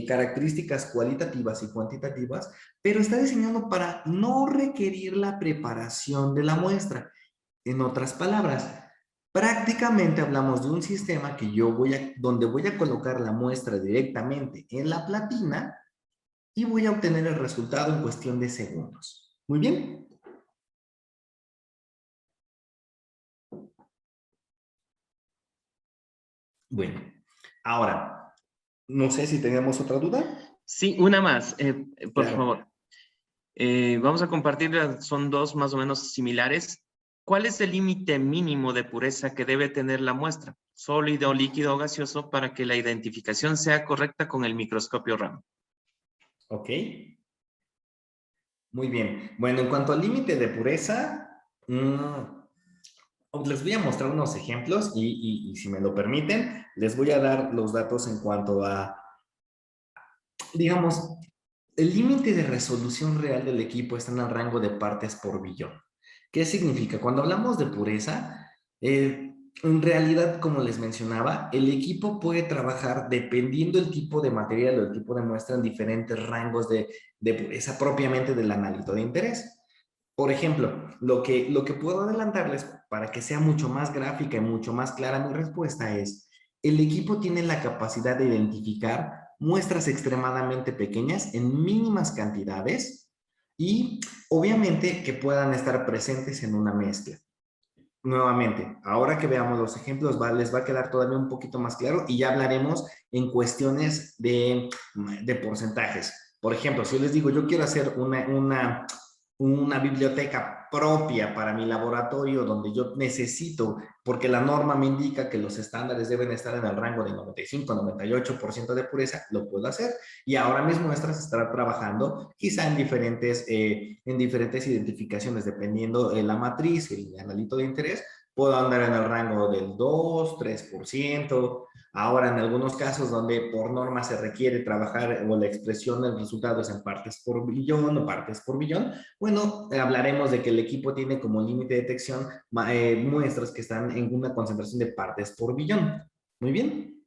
características cualitativas y cuantitativas, pero está diseñado para no requerir la preparación de la muestra. En otras palabras, prácticamente hablamos de un sistema que donde voy a colocar la muestra directamente en la platina y voy a obtener el resultado en cuestión de segundos. Muy bien. Bueno, ahora, no sé si tenemos otra duda. Sí, una más, por Claro. favor. Vamos a compartir, son dos más o menos similares. ¿Cuál es el límite mínimo de pureza que debe tener la muestra, sólido, líquido o gaseoso, para que la identificación sea correcta con el microscopio Raman? Ok. Muy bien. Bueno, en cuanto al límite de pureza, les voy a mostrar unos ejemplos y si me lo permiten, les voy a dar los datos en cuanto a, digamos, el límite de resolución real del equipo está en el rango de partes por billón. ¿Qué significa? Cuando hablamos de pureza, en realidad, como les mencionaba, el equipo puede trabajar dependiendo del tipo de material o el tipo de muestra en diferentes rangos de pureza propiamente del analito de interés. Por ejemplo, lo que puedo adelantarles para que sea mucho más gráfica y mucho más clara mi respuesta es, el equipo tiene la capacidad de identificar muestras extremadamente pequeñas en mínimas cantidades y obviamente que puedan estar presentes en una mezcla. Nuevamente, ahora que veamos los ejemplos, les va a quedar todavía un poquito más claro y ya hablaremos en cuestiones de porcentajes. Por ejemplo, si yo les digo, yo quiero hacer una biblioteca propia para mi laboratorio donde yo necesito, porque la norma me indica que los estándares deben estar en el rango de 95-98% de pureza, lo puedo hacer. Y ahora mis muestras estarán trabajando quizá en diferentes identificaciones, dependiendo de la matriz, el analito de interés, puedo andar en el rango del 2-3%. Ahora, en algunos casos donde por norma se requiere trabajar o la expresión del resultado es en partes por billón o partes por billón, bueno, hablaremos de que el equipo tiene como límite de detección muestras que están en una concentración de partes por billón. Muy bien.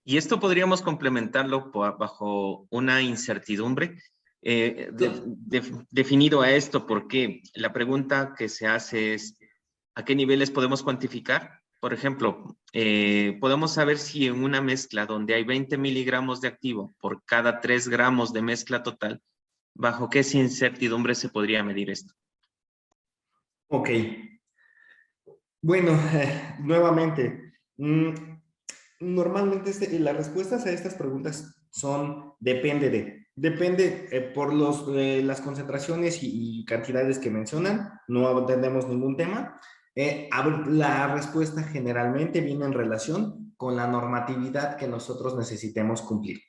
Y esto podríamos complementarlo bajo una incertidumbre. Definido a esto, porque la pregunta que se hace es, ¿a qué niveles podemos cuantificar? Por ejemplo, podemos saber si en una mezcla donde hay 20 miligramos de activo por cada 3 gramos de mezcla total, ¿bajo qué incertidumbre se podría medir esto? Ok. Bueno, nuevamente, normalmente las respuestas a estas preguntas son depende por las concentraciones y cantidades que mencionan, no entendemos ningún tema. La respuesta generalmente viene en relación con la normatividad que nosotros necesitemos cumplir.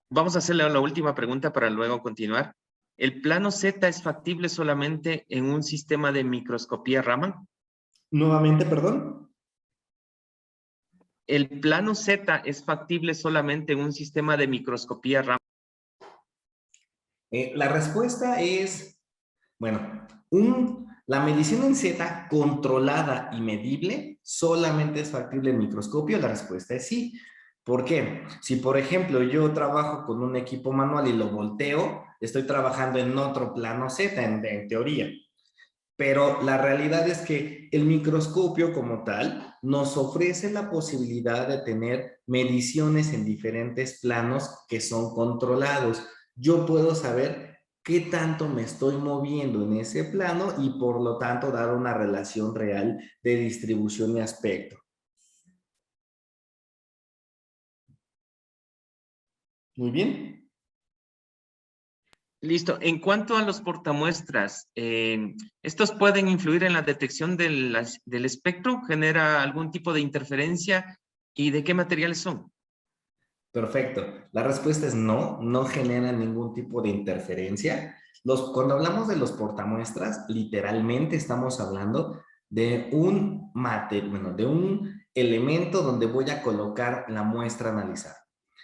Vamos a hacerle la última pregunta para luego continuar. ¿El plano Z es factible solamente en un sistema de microscopía Raman? Nuevamente, perdón. ¿El plano Z es factible solamente en un sistema de microscopía Raman? La respuesta es, bueno, la medición en Z controlada y medible solamente es factible en microscopio. La respuesta es sí. ¿Por qué? Si, por ejemplo, yo trabajo con un equipo manual y lo volteo, estoy trabajando en otro plano Z, en teoría. Pero la realidad es que el microscopio como tal nos ofrece la posibilidad de tener mediciones en diferentes planos que son controlados. Yo puedo saber qué tanto me estoy moviendo en ese plano y por lo tanto dar una relación real de distribución y aspecto. Muy bien. Listo. En cuanto a los portamuestras, ¿estos pueden influir en la detección del espectro? ¿Genera algún tipo de interferencia ¿Y de qué materiales son? Perfecto. La respuesta es no, no genera ningún tipo de interferencia. Cuando hablamos de los portamuestras, literalmente estamos hablando de bueno, de un elemento donde voy a colocar la muestra a analizar.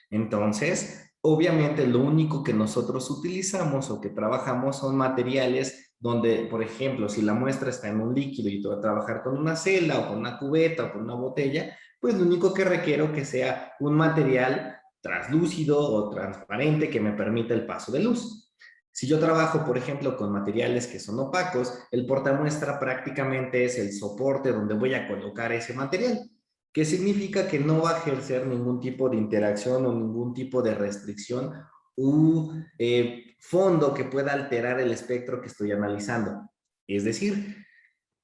Entonces, obviamente lo único que nosotros utilizamos o que trabajamos son materiales donde, por ejemplo, si la muestra está en un líquido y tengo que trabajar con una cela o con una cubeta o con una botella, pues lo único que requiero que sea un material translúcido o transparente que me permita el paso de luz. Si yo trabajo, por ejemplo, con materiales que son opacos, el portamuestra prácticamente es el soporte donde voy a colocar ese material, que significa que no va a ejercer ningún tipo de interacción o ningún tipo de restricción u fondo que pueda alterar el espectro que estoy analizando. Es decir,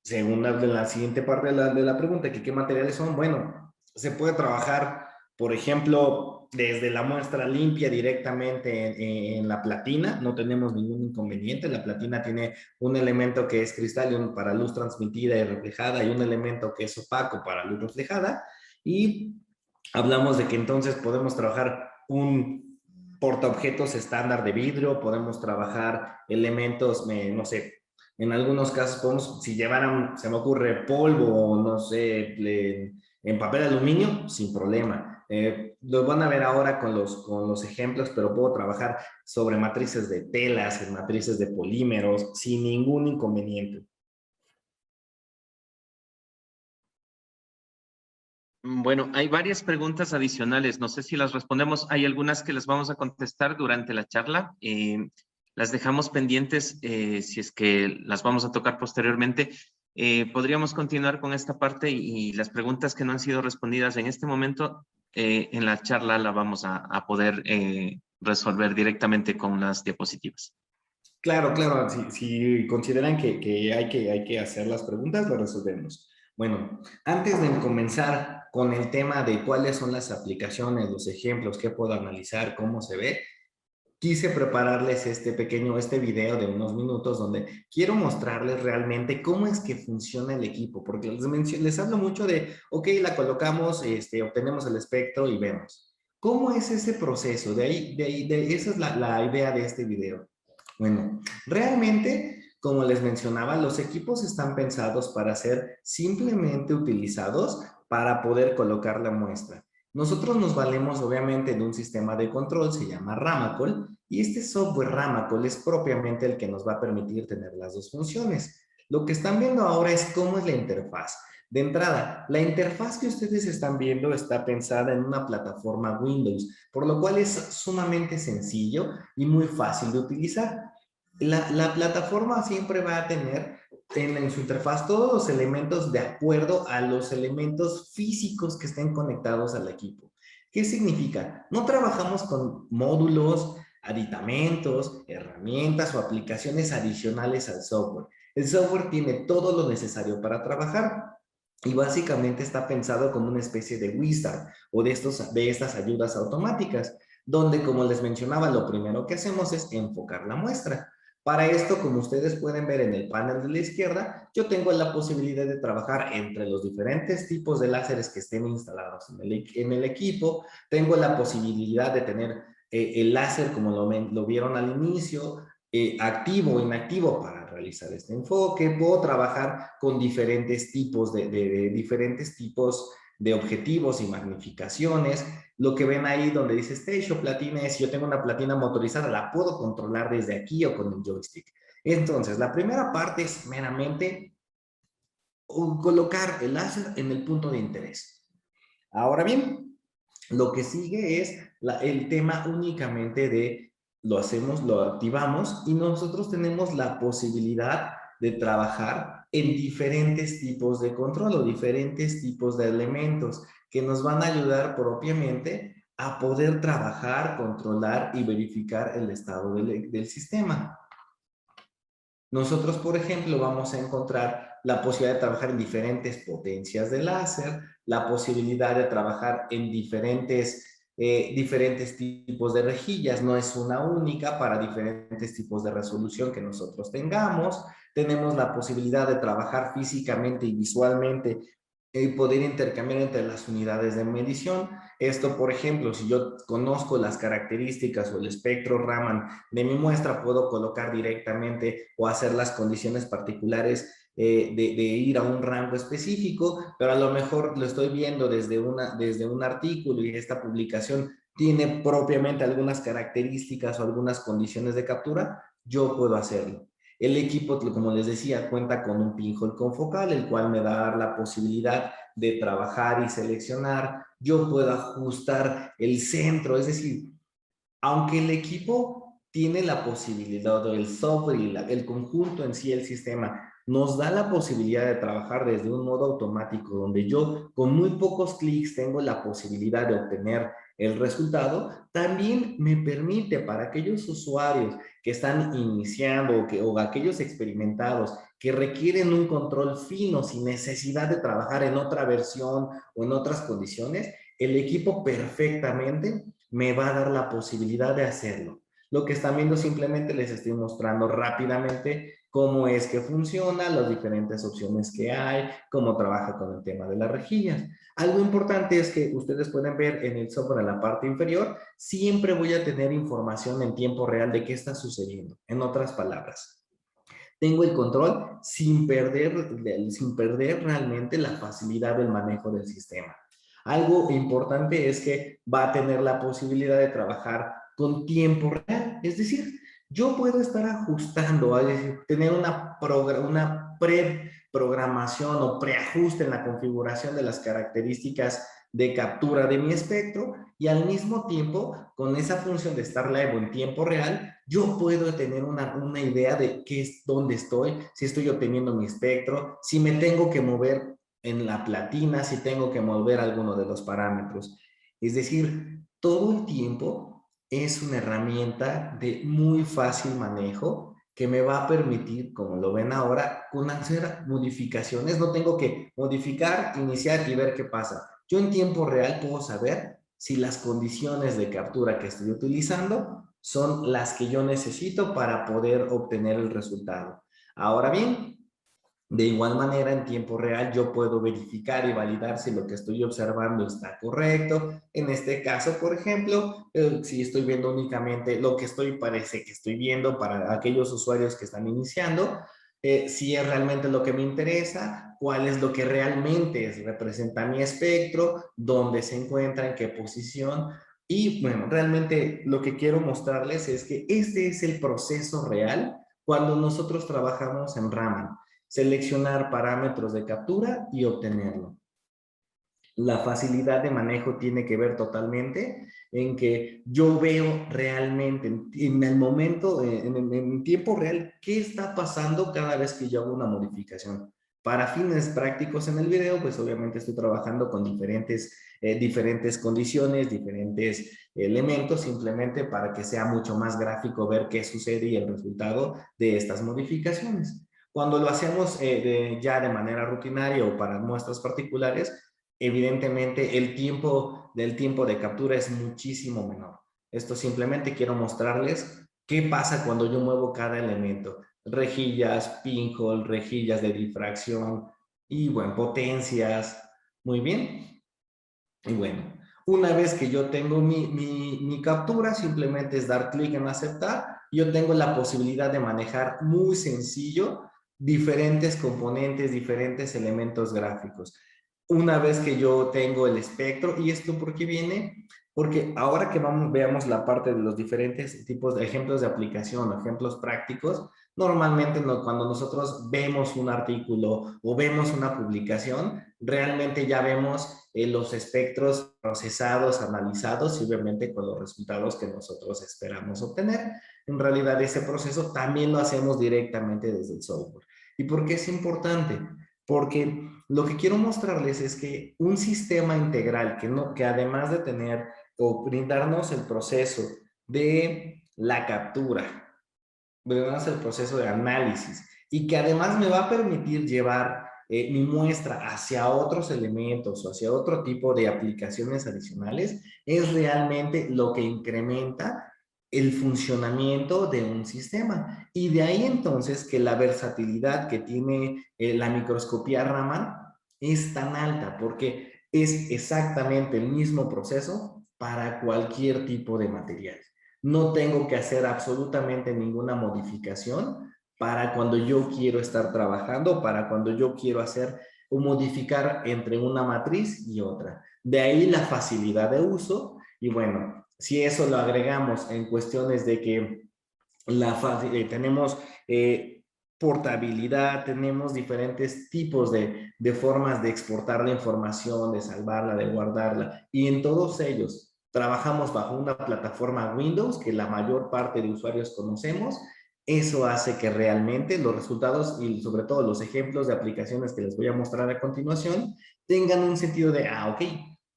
según la siguiente parte de la pregunta, que qué materiales son, bueno, se puede trabajar, por ejemplo, desde la muestra limpia directamente en la platina, no tenemos ningún inconveniente. La platina tiene un elemento que es cristal para luz transmitida y reflejada y un elemento que es opaco para luz reflejada. Y hablamos de que entonces podemos trabajar un portaobjetos estándar de vidrio, podemos trabajar elementos, no sé, en algunos casos podemos, si llevaran, se me ocurre, polvo, no sé, en papel aluminio, sin problema. Los van a ver ahora con los ejemplos, pero puedo trabajar sobre matrices de telas, en matrices de polímeros, sin ningún inconveniente. Bueno, hay varias preguntas adicionales. No sé si las respondemos. Hay algunas que las vamos a contestar durante la charla. Las dejamos pendientes si es que las vamos a tocar posteriormente. Podríamos continuar con esta parte y las preguntas que no han sido respondidas en este momento, en la charla la vamos a poder resolver directamente con las diapositivas. Claro, claro, si consideran que hay que hacer las preguntas, lo resolvemos. Bueno, antes de comenzar con el tema de cuáles son las aplicaciones, los ejemplos, qué puedo analizar, cómo se ve, quise prepararles este video de unos minutos donde quiero mostrarles realmente cómo es que funciona el equipo, porque les hablo mucho de, ok, la colocamos, obtenemos el espectro y vemos. ¿Cómo es ese proceso? Esa es la idea de este video. Bueno, realmente, como les mencionaba, los equipos están pensados para ser simplemente utilizados para poder colocar la muestra. Nosotros nos valemos obviamente de un sistema de control, se llama Ramacol, y este software Ramacol es propiamente el que nos va a permitir tener las dos funciones. Lo que están viendo ahora es cómo es la interfaz. De entrada, la interfaz que ustedes están viendo está pensada en una plataforma Windows, por lo cual es sumamente sencillo y muy fácil de utilizar. La plataforma siempre va a tener en su interfaz todos los elementos de acuerdo a los elementos físicos que estén conectados al equipo. ¿Qué significa? No trabajamos con módulos, aditamentos, herramientas o aplicaciones adicionales al software. El software tiene todo lo necesario para trabajar y básicamente está pensado como una especie de wizard o de estas ayudas automáticas, donde, como les mencionaba, lo primero que hacemos es enfocar la muestra. Para esto, como ustedes pueden ver en el panel de la izquierda, yo tengo la posibilidad de trabajar entre los diferentes tipos de láseres que estén instalados en el equipo. Tengo la posibilidad de tener el láser, como lo vieron al inicio, activo o inactivo para realizar este enfoque. Puedo trabajar con diferentes tipos diferentes tipos de objetivos y magnificaciones. Lo que ven ahí donde dice Stage o platina es si yo tengo una platina motorizada, la puedo controlar desde aquí o con el joystick. Entonces, la primera parte es meramente colocar el láser en el punto de interés. Ahora bien, lo que sigue es el tema únicamente de lo hacemos, lo activamos y nosotros tenemos la posibilidad de trabajar en diferentes tipos de control o diferentes tipos de elementos que nos van a ayudar propiamente a poder trabajar, controlar y verificar el estado del sistema. Nosotros, por ejemplo, vamos a encontrar la posibilidad de trabajar en diferentes potencias de láser, la posibilidad de trabajar en diferentes tipos de rejillas, no es una única para diferentes tipos de resolución que nosotros tengamos. Tenemos la posibilidad de trabajar físicamente y visualmente poder intercambiar entre las unidades de medición. Esto, por ejemplo, si yo conozco las características o el espectro Raman de mi muestra, puedo colocar directamente o hacer las condiciones particulares de ir a un rango específico, pero a lo mejor lo estoy viendo desde un artículo y esta publicación tiene propiamente algunas características o algunas condiciones de captura, yo puedo hacerlo. El equipo, como les decía, cuenta con un pinhole confocal, el cual me da la posibilidad de trabajar y seleccionar. Yo puedo ajustar el centro, es decir, aunque el equipo tiene la posibilidad, o el software y el conjunto en sí, el sistema, nos da la posibilidad de trabajar desde un modo automático, donde yo con muy pocos clics tengo la posibilidad de obtener el resultado, también me permite para aquellos usuarios que están iniciando o aquellos experimentados que requieren un control fino sin necesidad de trabajar en otra versión o en otras condiciones, el equipo perfectamente me va a dar la posibilidad de hacerlo. Lo que están viendo simplemente les estoy mostrando rápidamente cómo es que funciona, las diferentes opciones que hay, cómo trabaja con el tema de las rejillas. Algo importante es que ustedes pueden ver en el software en la parte inferior, siempre voy a tener información en tiempo real de qué está sucediendo. En otras palabras, tengo el control sin perder realmente la facilidad del manejo del sistema. Algo importante es que va a tener la posibilidad de trabajar con tiempo real, es decir, yo puedo estar ajustando, es decir, tener una preprogramación o preajuste en la configuración de las características de captura de mi espectro y al mismo tiempo, con esa función de estar live en tiempo real, yo puedo tener una idea de qué es, dónde estoy, si estoy obteniendo mi espectro, si me tengo que mover en la platina, si tengo que mover alguno de los parámetros. Es decir, todo el tiempo es una herramienta de muy fácil manejo que me va a permitir, como lo ven ahora, con hacer modificaciones. No tengo que modificar, iniciar y ver qué pasa. Yo en tiempo real puedo saber si las condiciones de captura que estoy utilizando son las que yo necesito para poder obtener el resultado. Ahora bien, de igual manera, en tiempo real, yo puedo verificar y validar si lo que estoy observando está correcto. En este caso, por ejemplo, si estoy viendo únicamente lo que parece que estoy viendo para aquellos usuarios que están iniciando, si es realmente lo que me interesa, cuál es lo que realmente representa mi espectro, dónde se encuentra, en qué posición. Y bueno, realmente lo que quiero mostrarles es que este es el proceso real cuando nosotros trabajamos en Raman. Seleccionar parámetros de captura y obtenerlo. La facilidad de manejo tiene que ver totalmente en que yo veo realmente en el momento, en tiempo real, qué está pasando cada vez que yo hago una modificación. Para fines prácticos en el video, pues obviamente estoy trabajando con diferentes condiciones, diferentes elementos, simplemente para que sea mucho más gráfico ver qué sucede y el resultado de estas modificaciones. Cuando lo hacemos ya de manera rutinaria o para muestras particulares, evidentemente el tiempo de captura es muchísimo menor. Esto simplemente quiero mostrarles qué pasa cuando yo muevo cada elemento. Rejillas, pinhole, rejillas de difracción y bueno, potencias. Muy bien. Y bueno, una vez que yo tengo mi captura, simplemente es dar clic en aceptar. Yo tengo la posibilidad de manejar muy sencillo diferentes componentes, diferentes elementos gráficos. Una vez que yo tengo el espectro, ¿y esto por qué viene? Porque ahora que veamos la parte de los diferentes tipos de ejemplos de aplicación, ejemplos prácticos, normalmente cuando nosotros vemos un artículo o vemos una publicación, realmente ya vemos los espectros procesados, analizados y obviamente con los resultados que nosotros esperamos obtener. En realidad ese proceso también lo hacemos directamente desde el software. ¿Y por qué es importante? Porque lo que quiero mostrarles es que un sistema integral que además de tener o brindarnos el proceso de la captura, brindarnos el proceso de análisis y que además me va a permitir llevar mi muestra hacia otros elementos o hacia otro tipo de aplicaciones adicionales, es realmente lo que incrementa el funcionamiento de un sistema. Y de ahí entonces que la versatilidad que tiene la microscopía Raman es tan alta porque es exactamente el mismo proceso para cualquier tipo de material. No tengo que hacer absolutamente ninguna modificación para cuando yo quiero estar trabajando, para cuando yo quiero hacer o modificar entre una matriz y otra. De ahí la facilidad de uso y bueno, si eso lo agregamos en cuestiones de que tenemos portabilidad, tenemos diferentes tipos de formas de exportar la información, de salvarla, de guardarla, y en todos ellos trabajamos bajo una plataforma Windows que la mayor parte de usuarios conocemos. Eso hace que realmente los resultados y sobre todo los ejemplos de aplicaciones que les voy a mostrar a continuación tengan un sentido de, ok,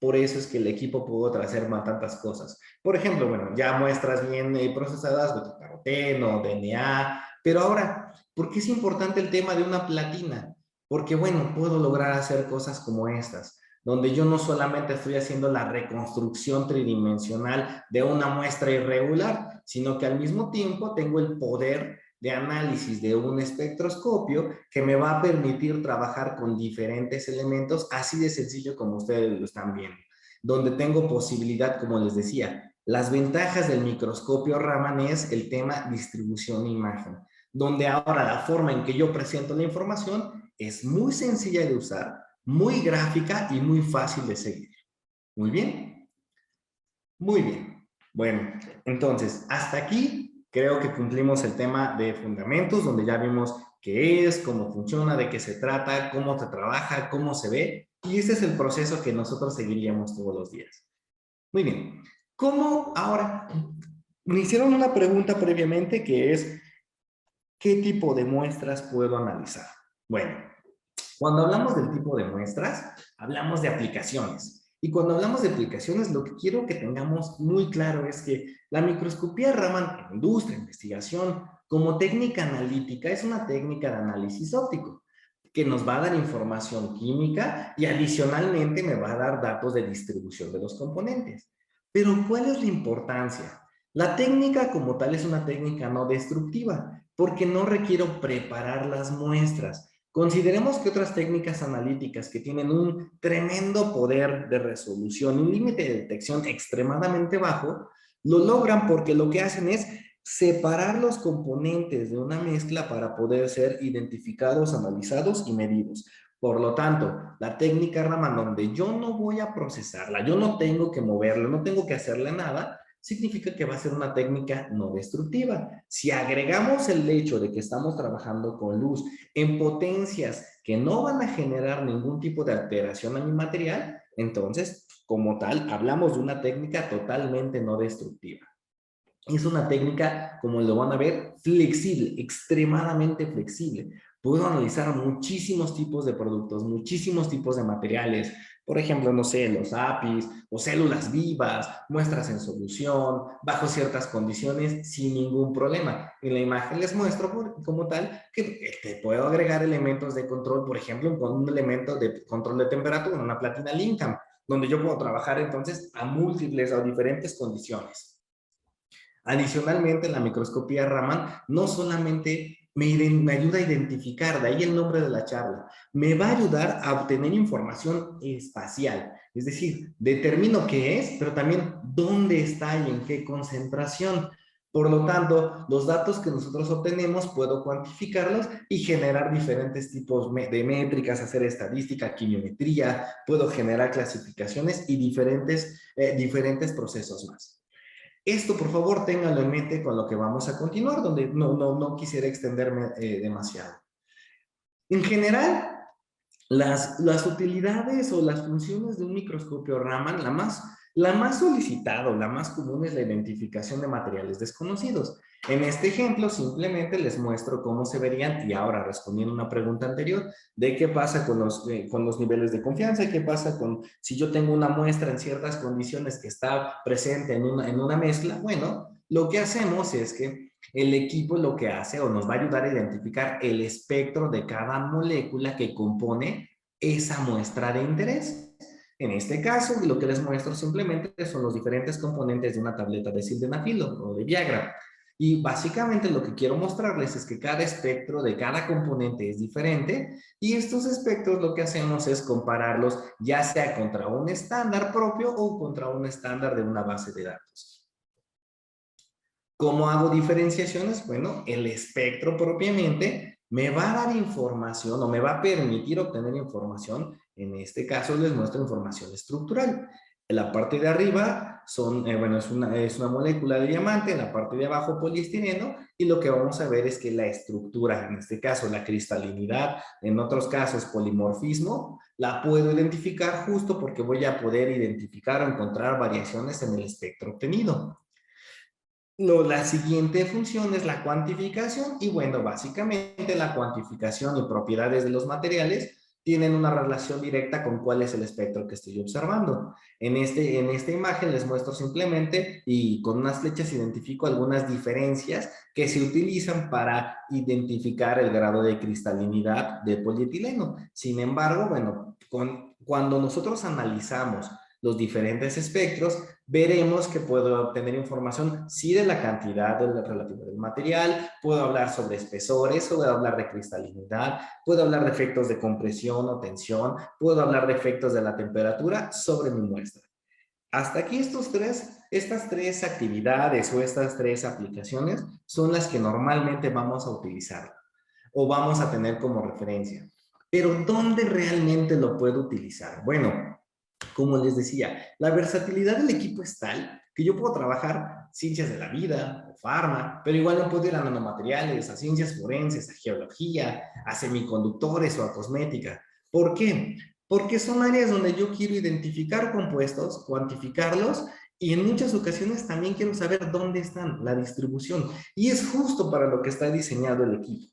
por eso es que el equipo pudo hacer tantas cosas. Por ejemplo, bueno, ya muestras bien procesadas, beta-caroteno, DNA, pero ahora, ¿por qué es importante el tema de una platina? Porque, bueno, puedo lograr hacer cosas como estas, donde yo no solamente estoy haciendo la reconstrucción tridimensional de una muestra irregular, sino que al mismo tiempo tengo el poder de análisis de un espectroscopio que me va a permitir trabajar con diferentes elementos, así de sencillo como ustedes lo están viendo, donde tengo posibilidad, como les decía, las ventajas del microscopio Raman es el tema distribución de imagen, donde ahora la forma en que yo presento la información es muy sencilla de usar, muy gráfica y muy fácil de seguir. Muy bien. Muy bien. Bueno, entonces, hasta aquí creo que cumplimos el tema de fundamentos, donde ya vimos qué es, cómo funciona, de qué se trata, cómo se trabaja, cómo se ve, y este es el proceso que nosotros seguiríamos todos los días. Muy bien. ¿Cómo ahora? Me hicieron una pregunta previamente que es, ¿qué tipo de muestras puedo analizar? Bueno, cuando hablamos del tipo de muestras, hablamos de aplicaciones. Y cuando hablamos de aplicaciones, lo que quiero que tengamos muy claro es que la microscopía Raman en industria, investigación, como técnica analítica, es una técnica de análisis óptico que nos va a dar información química y adicionalmente me va a dar datos de distribución de los componentes. Pero ¿cuál es la importancia? La técnica como tal es una técnica no destructiva porque no requiero preparar las muestras. Consideremos que otras técnicas analíticas que tienen un tremendo poder de resolución, un límite de detección extremadamente bajo, lo logran porque lo que hacen es separar los componentes de una mezcla para poder ser identificados, analizados y medidos. Por lo tanto, la técnica Raman, donde yo no voy a procesarla, yo no tengo que moverla, no tengo que hacerle nada, significa que va a ser una técnica no destructiva. Si agregamos el hecho de que estamos trabajando con luz en potencias que no van a generar ningún tipo de alteración a mi material, entonces, como tal, hablamos de una técnica totalmente no destructiva. Es una técnica, como lo van a ver, flexible, extremadamente flexible. Puedo analizar muchísimos tipos de productos, muchísimos tipos de materiales. Por ejemplo, no sé, los APIs o células vivas, muestras en solución, bajo ciertas condiciones, sin ningún problema. En la imagen les muestro como tal que te puedo agregar elementos de control, por ejemplo, un elemento de control de temperatura, una platina Lincoln, donde yo puedo trabajar entonces a múltiples o diferentes condiciones. Adicionalmente, la microscopía Raman no solamente me ayuda a identificar, de ahí el nombre de la charla, me va a ayudar a obtener información espacial, es decir, determino qué es, pero también dónde está y en qué concentración. Por lo tanto, los datos que nosotros obtenemos puedo cuantificarlos y generar diferentes tipos de métricas, hacer estadística, quimiometría, puedo generar clasificaciones y diferentes procesos más. Esto, por favor, ténganlo en mente con lo que vamos a continuar, donde no quisiera extenderme demasiado. En general, las utilidades o las funciones de un microscopio Raman, la más solicitada o la más común es la identificación de materiales desconocidos. En este ejemplo, simplemente les muestro cómo se verían y ahora respondiendo a una pregunta anterior de qué pasa con los niveles de confianza y qué pasa con si yo tengo una muestra en ciertas condiciones que está presente en una mezcla. Bueno, lo que hacemos es que el equipo lo que hace o nos va a ayudar a identificar el espectro de cada molécula que compone esa muestra de interés. En este caso, lo que les muestro simplemente son los diferentes componentes de una tableta de sildenafil o de Viagra. Y básicamente lo que quiero mostrarles es que cada espectro de cada componente es diferente y estos espectros lo que hacemos es compararlos ya sea contra un estándar propio o contra un estándar de una base de datos. ¿Cómo hago diferenciaciones? Bueno, el espectro propiamente me va a dar información o me va a permitir obtener información. En este caso les muestro información estructural. En la parte de arriba bueno, es una molécula de diamante, en la parte de abajo poliestireno, y lo que vamos a ver es que la estructura, en este caso la cristalinidad, en otros casos polimorfismo, la puedo identificar justo porque voy a poder identificar o encontrar variaciones en el espectro obtenido. La siguiente función es la cuantificación y bueno, básicamente la cuantificación y propiedades de los materiales tienen una relación directa con cuál es el espectro que estoy observando. En esta imagen les muestro simplemente y con unas flechas identifico algunas diferencias que se utilizan para identificar el grado de cristalinidad de polietileno. Sin embargo, bueno, cuando nosotros analizamos los diferentes espectros, veremos que puedo obtener información sí de la cantidad relativa del material, puedo hablar sobre espesores, puedo hablar de cristalinidad, puedo hablar de efectos de compresión o tensión, puedo hablar de efectos de la temperatura sobre mi muestra. Hasta aquí estas tres actividades o estas tres aplicaciones son las que normalmente vamos a utilizar o vamos a tener como referencia. Pero ¿dónde realmente lo puedo utilizar? Bueno, como les decía, la versatilidad del equipo es tal que yo puedo trabajar ciencias de la vida, o farma, pero igual me puedo ir a nanomateriales, a ciencias forenses, a geología, a semiconductores o a cosmética. ¿Por qué? Porque son áreas donde yo quiero identificar compuestos, cuantificarlos y en muchas ocasiones también quiero saber dónde están, la distribución. Y es justo para lo que está diseñado el equipo.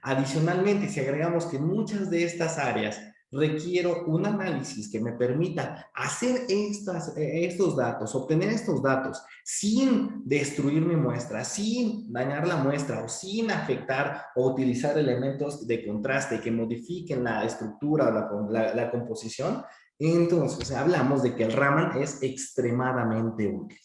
Adicionalmente, si agregamos que muchas de estas áreas requiero un análisis que me permita hacer estos datos, obtener estos datos sin destruir mi muestra, sin dañar la muestra o sin afectar o utilizar elementos de contraste que modifiquen la estructura o la composición. Entonces hablamos de que el Raman es extremadamente útil.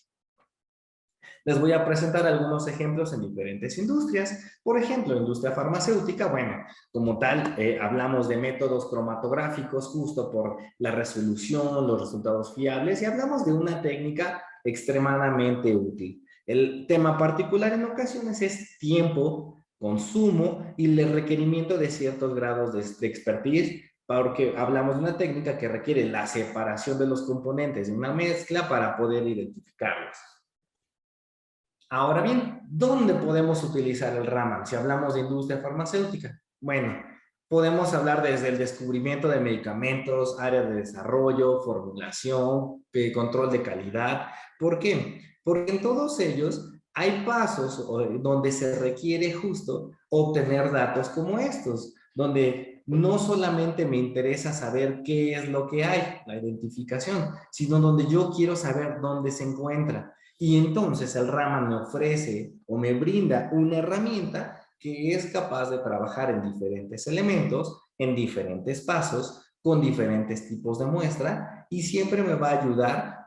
Les voy a presentar algunos ejemplos en diferentes industrias. Por ejemplo, industria farmacéutica, bueno, como tal, hablamos de métodos cromatográficos justo por la resolución, los resultados fiables y hablamos de una técnica extremadamente útil. El tema particular en ocasiones es tiempo, consumo y el requerimiento de ciertos grados de expertise, porque hablamos de una técnica que requiere la separación de los componentes de una mezcla para poder identificarlos. Ahora bien, ¿dónde podemos utilizar el Raman si hablamos de industria farmacéutica? Bueno, podemos hablar desde el descubrimiento de medicamentos, áreas de desarrollo, formulación, control de calidad. ¿Por qué? Porque en todos ellos hay pasos donde se requiere justo obtener datos como estos, donde no solamente me interesa saber qué es lo que hay, la identificación, sino donde yo quiero saber dónde se encuentra. Y entonces el Raman me ofrece o me brinda una herramienta que es capaz de trabajar en diferentes elementos, en diferentes pasos, con diferentes tipos de muestra y siempre me va a ayudar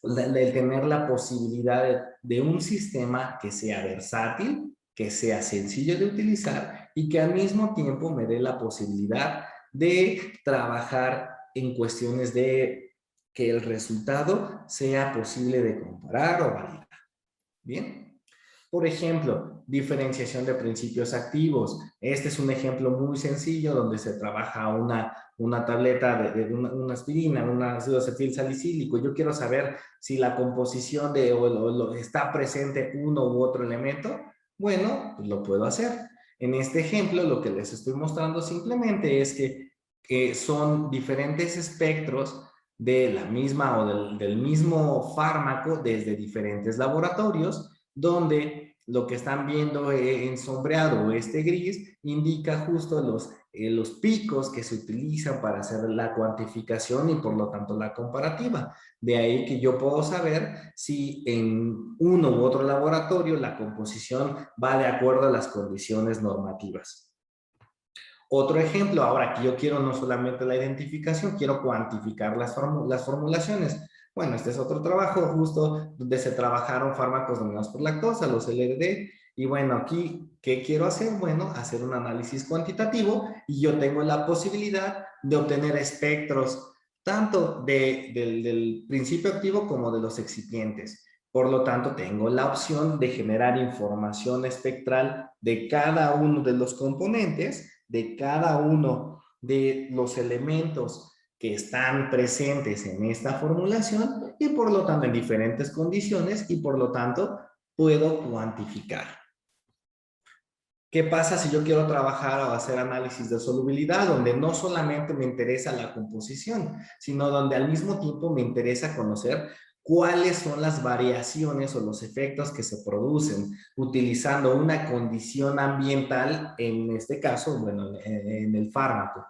el tener la posibilidad de un sistema que sea versátil, que sea sencillo de utilizar y que al mismo tiempo me dé la posibilidad de trabajar en cuestiones de que el resultado sea posible de comparar o validar. Bien. Por ejemplo, diferenciación de principios activos. Este es un ejemplo muy sencillo donde se trabaja una tableta de una aspirina, un ácido acetil salicílico. Yo quiero saber si la composición está presente uno u otro elemento. Bueno, pues lo puedo hacer. En este ejemplo, lo que les estoy mostrando simplemente es que son diferentes espectros de la misma o del mismo fármaco desde diferentes laboratorios, donde lo que están viendo en sombreado este gris indica justo los picos que se utilizan para hacer la cuantificación y por lo tanto la comparativa. De ahí que yo puedo saber si en uno u otro laboratorio la composición va de acuerdo a las condiciones normativas. Otro ejemplo, ahora que yo quiero no solamente la identificación, quiero cuantificar las formulaciones. Bueno, este es otro trabajo justo donde se trabajaron fármacos dominados por lactosa, los LDD. Y bueno, aquí, ¿qué quiero hacer? Bueno, hacer un análisis cuantitativo y yo tengo la posibilidad de obtener espectros tanto del principio activo como de los excipientes. Por lo tanto, tengo la opción de generar información espectral de cada uno de los componentes, de cada uno de los elementos que están presentes en esta formulación y por lo tanto en diferentes condiciones y por lo tanto puedo cuantificar. ¿Qué pasa si yo quiero trabajar o hacer análisis de solubilidad, donde no solamente me interesa la composición, sino donde al mismo tiempo me interesa conocer cuáles son las variaciones o los efectos que se producen utilizando una condición ambiental, en este caso, bueno, en el fármaco?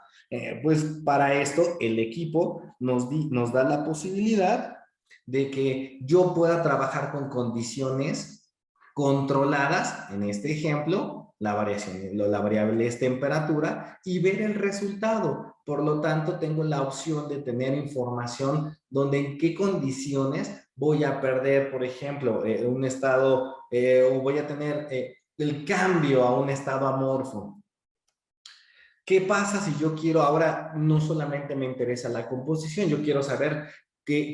Pues para esto el equipo nos da la posibilidad de que yo pueda trabajar con condiciones controladas, en este ejemplo, la variable es temperatura, y ver el resultado. Por lo tanto, tengo la opción de tener información donde en qué condiciones voy a perder, por ejemplo, un estado, o voy a tener el cambio a un estado amorfo. ¿Qué pasa si yo quiero ahora, no solamente me interesa la composición, yo quiero saber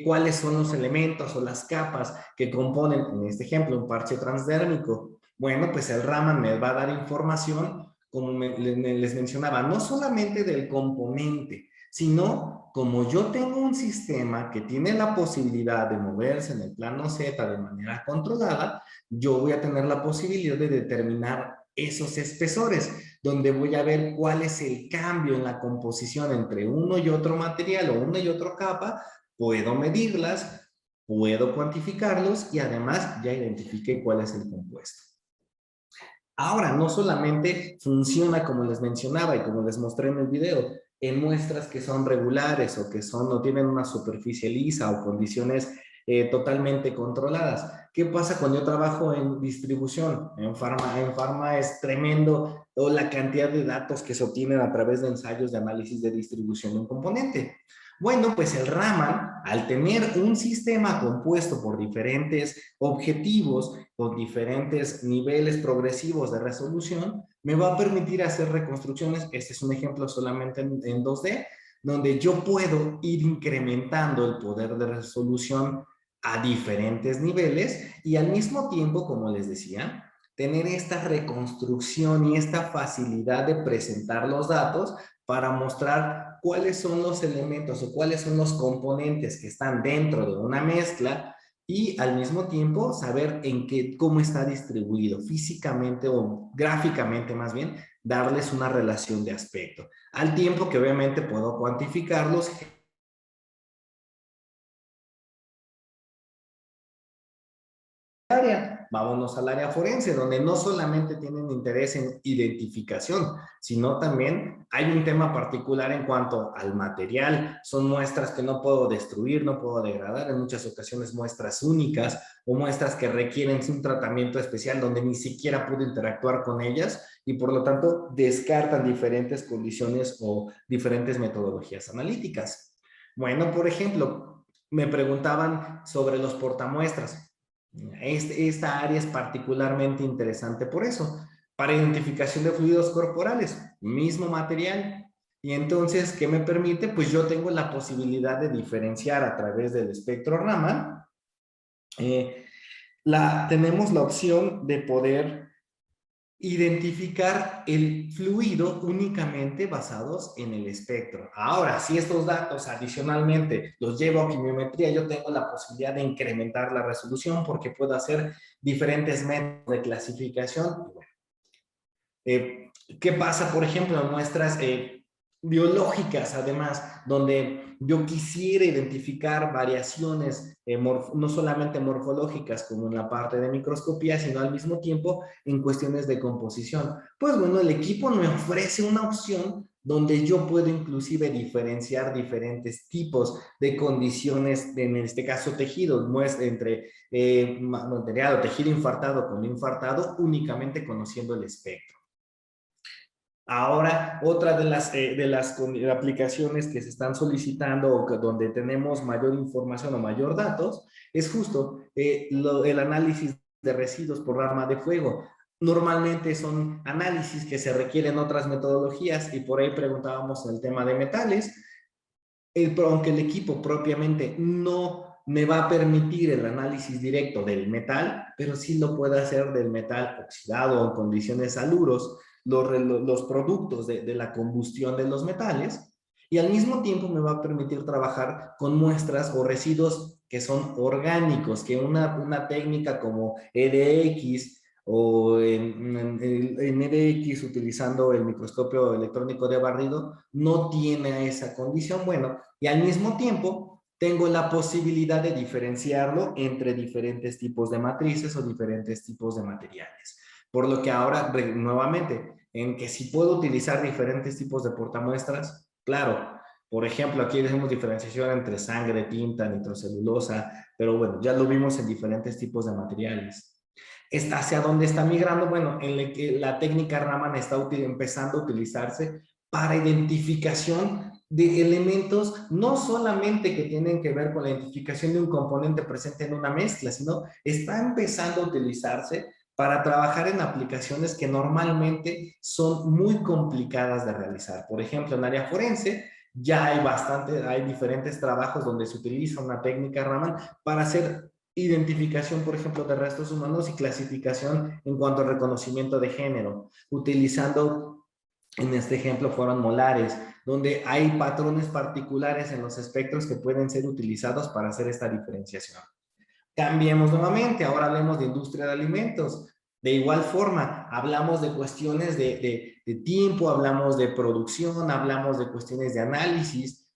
cuáles son los elementos o las capas que componen, en este ejemplo, un parche transdérmico? Bueno, pues el Raman me va a dar información, como les mencionaba, no solamente del componente, sino como yo tengo un sistema que tiene la posibilidad de moverse en el plano Z de manera controlada, yo voy a tener la posibilidad de determinar esos espesores, donde voy a ver cuál es el cambio en la composición entre uno y otro material o una y otra capa. Puedo medirlas, puedo cuantificarlos y además ya identifiqué cuál es el compuesto. Ahora, no solamente funciona como les mencionaba y como les mostré en el video, en muestras que son regulares o que no tienen una superficie lisa o condiciones totalmente controladas. ¿Qué pasa cuando yo trabajo en distribución? En farma es tremendo toda la cantidad de datos que se obtienen a través de ensayos de análisis de distribución de un componente. Bueno, pues el Raman, al tener un sistema compuesto por diferentes objetivos, con diferentes niveles progresivos de resolución, me va a permitir hacer reconstrucciones. Este es un ejemplo solamente en 2D, donde yo puedo ir incrementando el poder de resolución a diferentes niveles y al mismo tiempo, como les decía, tener esta reconstrucción y esta facilidad de presentar los datos para mostrar cuáles son los elementos o cuáles son los componentes que están dentro de una mezcla y al mismo tiempo saber cómo está distribuido físicamente o gráficamente más bien, darles una relación de aspecto. Al tiempo que obviamente puedo cuantificarlos. Vámonos al área forense, donde no solamente tienen interés en identificación, sino también hay un tema particular en cuanto al material. Son muestras que no puedo destruir, no puedo degradar, en muchas ocasiones muestras únicas o muestras que requieren un tratamiento especial donde ni siquiera puedo interactuar con ellas y por lo tanto descartan diferentes condiciones o diferentes metodologías analíticas. Bueno, por ejemplo, me preguntaban sobre los portamuestras. Esta área es particularmente interesante por eso. Para identificación de fluidos corporales, mismo material. Y entonces, ¿qué me permite? Pues yo tengo la posibilidad de diferenciar a través del espectro Raman. Tenemos la opción de poder identificar el fluido únicamente basados en el espectro. Ahora, si estos datos adicionalmente los llevo a quimiometría, yo tengo la posibilidad de incrementar la resolución porque puedo hacer diferentes métodos de clasificación. ¿Qué pasa, por ejemplo, en muestras biológicas, además, donde yo quisiera identificar variaciones no solamente morfológicas como en la parte de microscopía, sino al mismo tiempo en cuestiones de composición? Pues bueno, el equipo me ofrece una opción donde yo puedo inclusive diferenciar diferentes tipos de condiciones, en este caso tejidos, entre material o tejido infartado con no infartado, únicamente conociendo el espectro. Ahora, otra de las aplicaciones que se están solicitando o donde tenemos mayor información o mayor datos es justo el análisis de residuos por arma de fuego. Normalmente son análisis que se requieren otras metodologías y por ahí preguntábamos el tema de metales, aunque el equipo propiamente no me va a permitir el análisis directo del metal, pero sí lo puede hacer del metal oxidado o en condiciones saluros, los productos de la combustión de los metales, y al mismo tiempo me va a permitir trabajar con muestras o residuos que son orgánicos, que una técnica como EDX o en EDX utilizando el microscopio electrónico de barrido no tiene esa condición. Bueno, y al mismo tiempo tengo la posibilidad de diferenciarlo entre diferentes tipos de matrices o diferentes tipos de materiales. Por lo que ahora, nuevamente, en que si puedo utilizar diferentes tipos de portamuestras, claro. Por ejemplo, aquí hacemos diferenciación entre sangre, tinta, nitrocelulosa, pero bueno, ya lo vimos en diferentes tipos de materiales. ¿Hacia dónde está migrando? Bueno, en la técnica Raman está empezando a utilizarse para identificación de elementos, no solamente que tienen que ver con la identificación de un componente presente en una mezcla, sino está empezando a utilizarse para trabajar en aplicaciones que normalmente son muy complicadas de realizar. Por ejemplo, en área forense ya hay diferentes trabajos donde se utiliza una técnica Raman para hacer identificación, por ejemplo, de restos humanos y clasificación en cuanto al reconocimiento de género, utilizando, en este ejemplo fueron molares, donde hay patrones particulares en los espectros que pueden ser utilizados para hacer esta diferenciación. Cambiemos nuevamente, ahora hablemos de industria de alimentos. De igual forma, hablamos de cuestiones de tiempo, hablamos de producción, hablamos de cuestiones de análisis.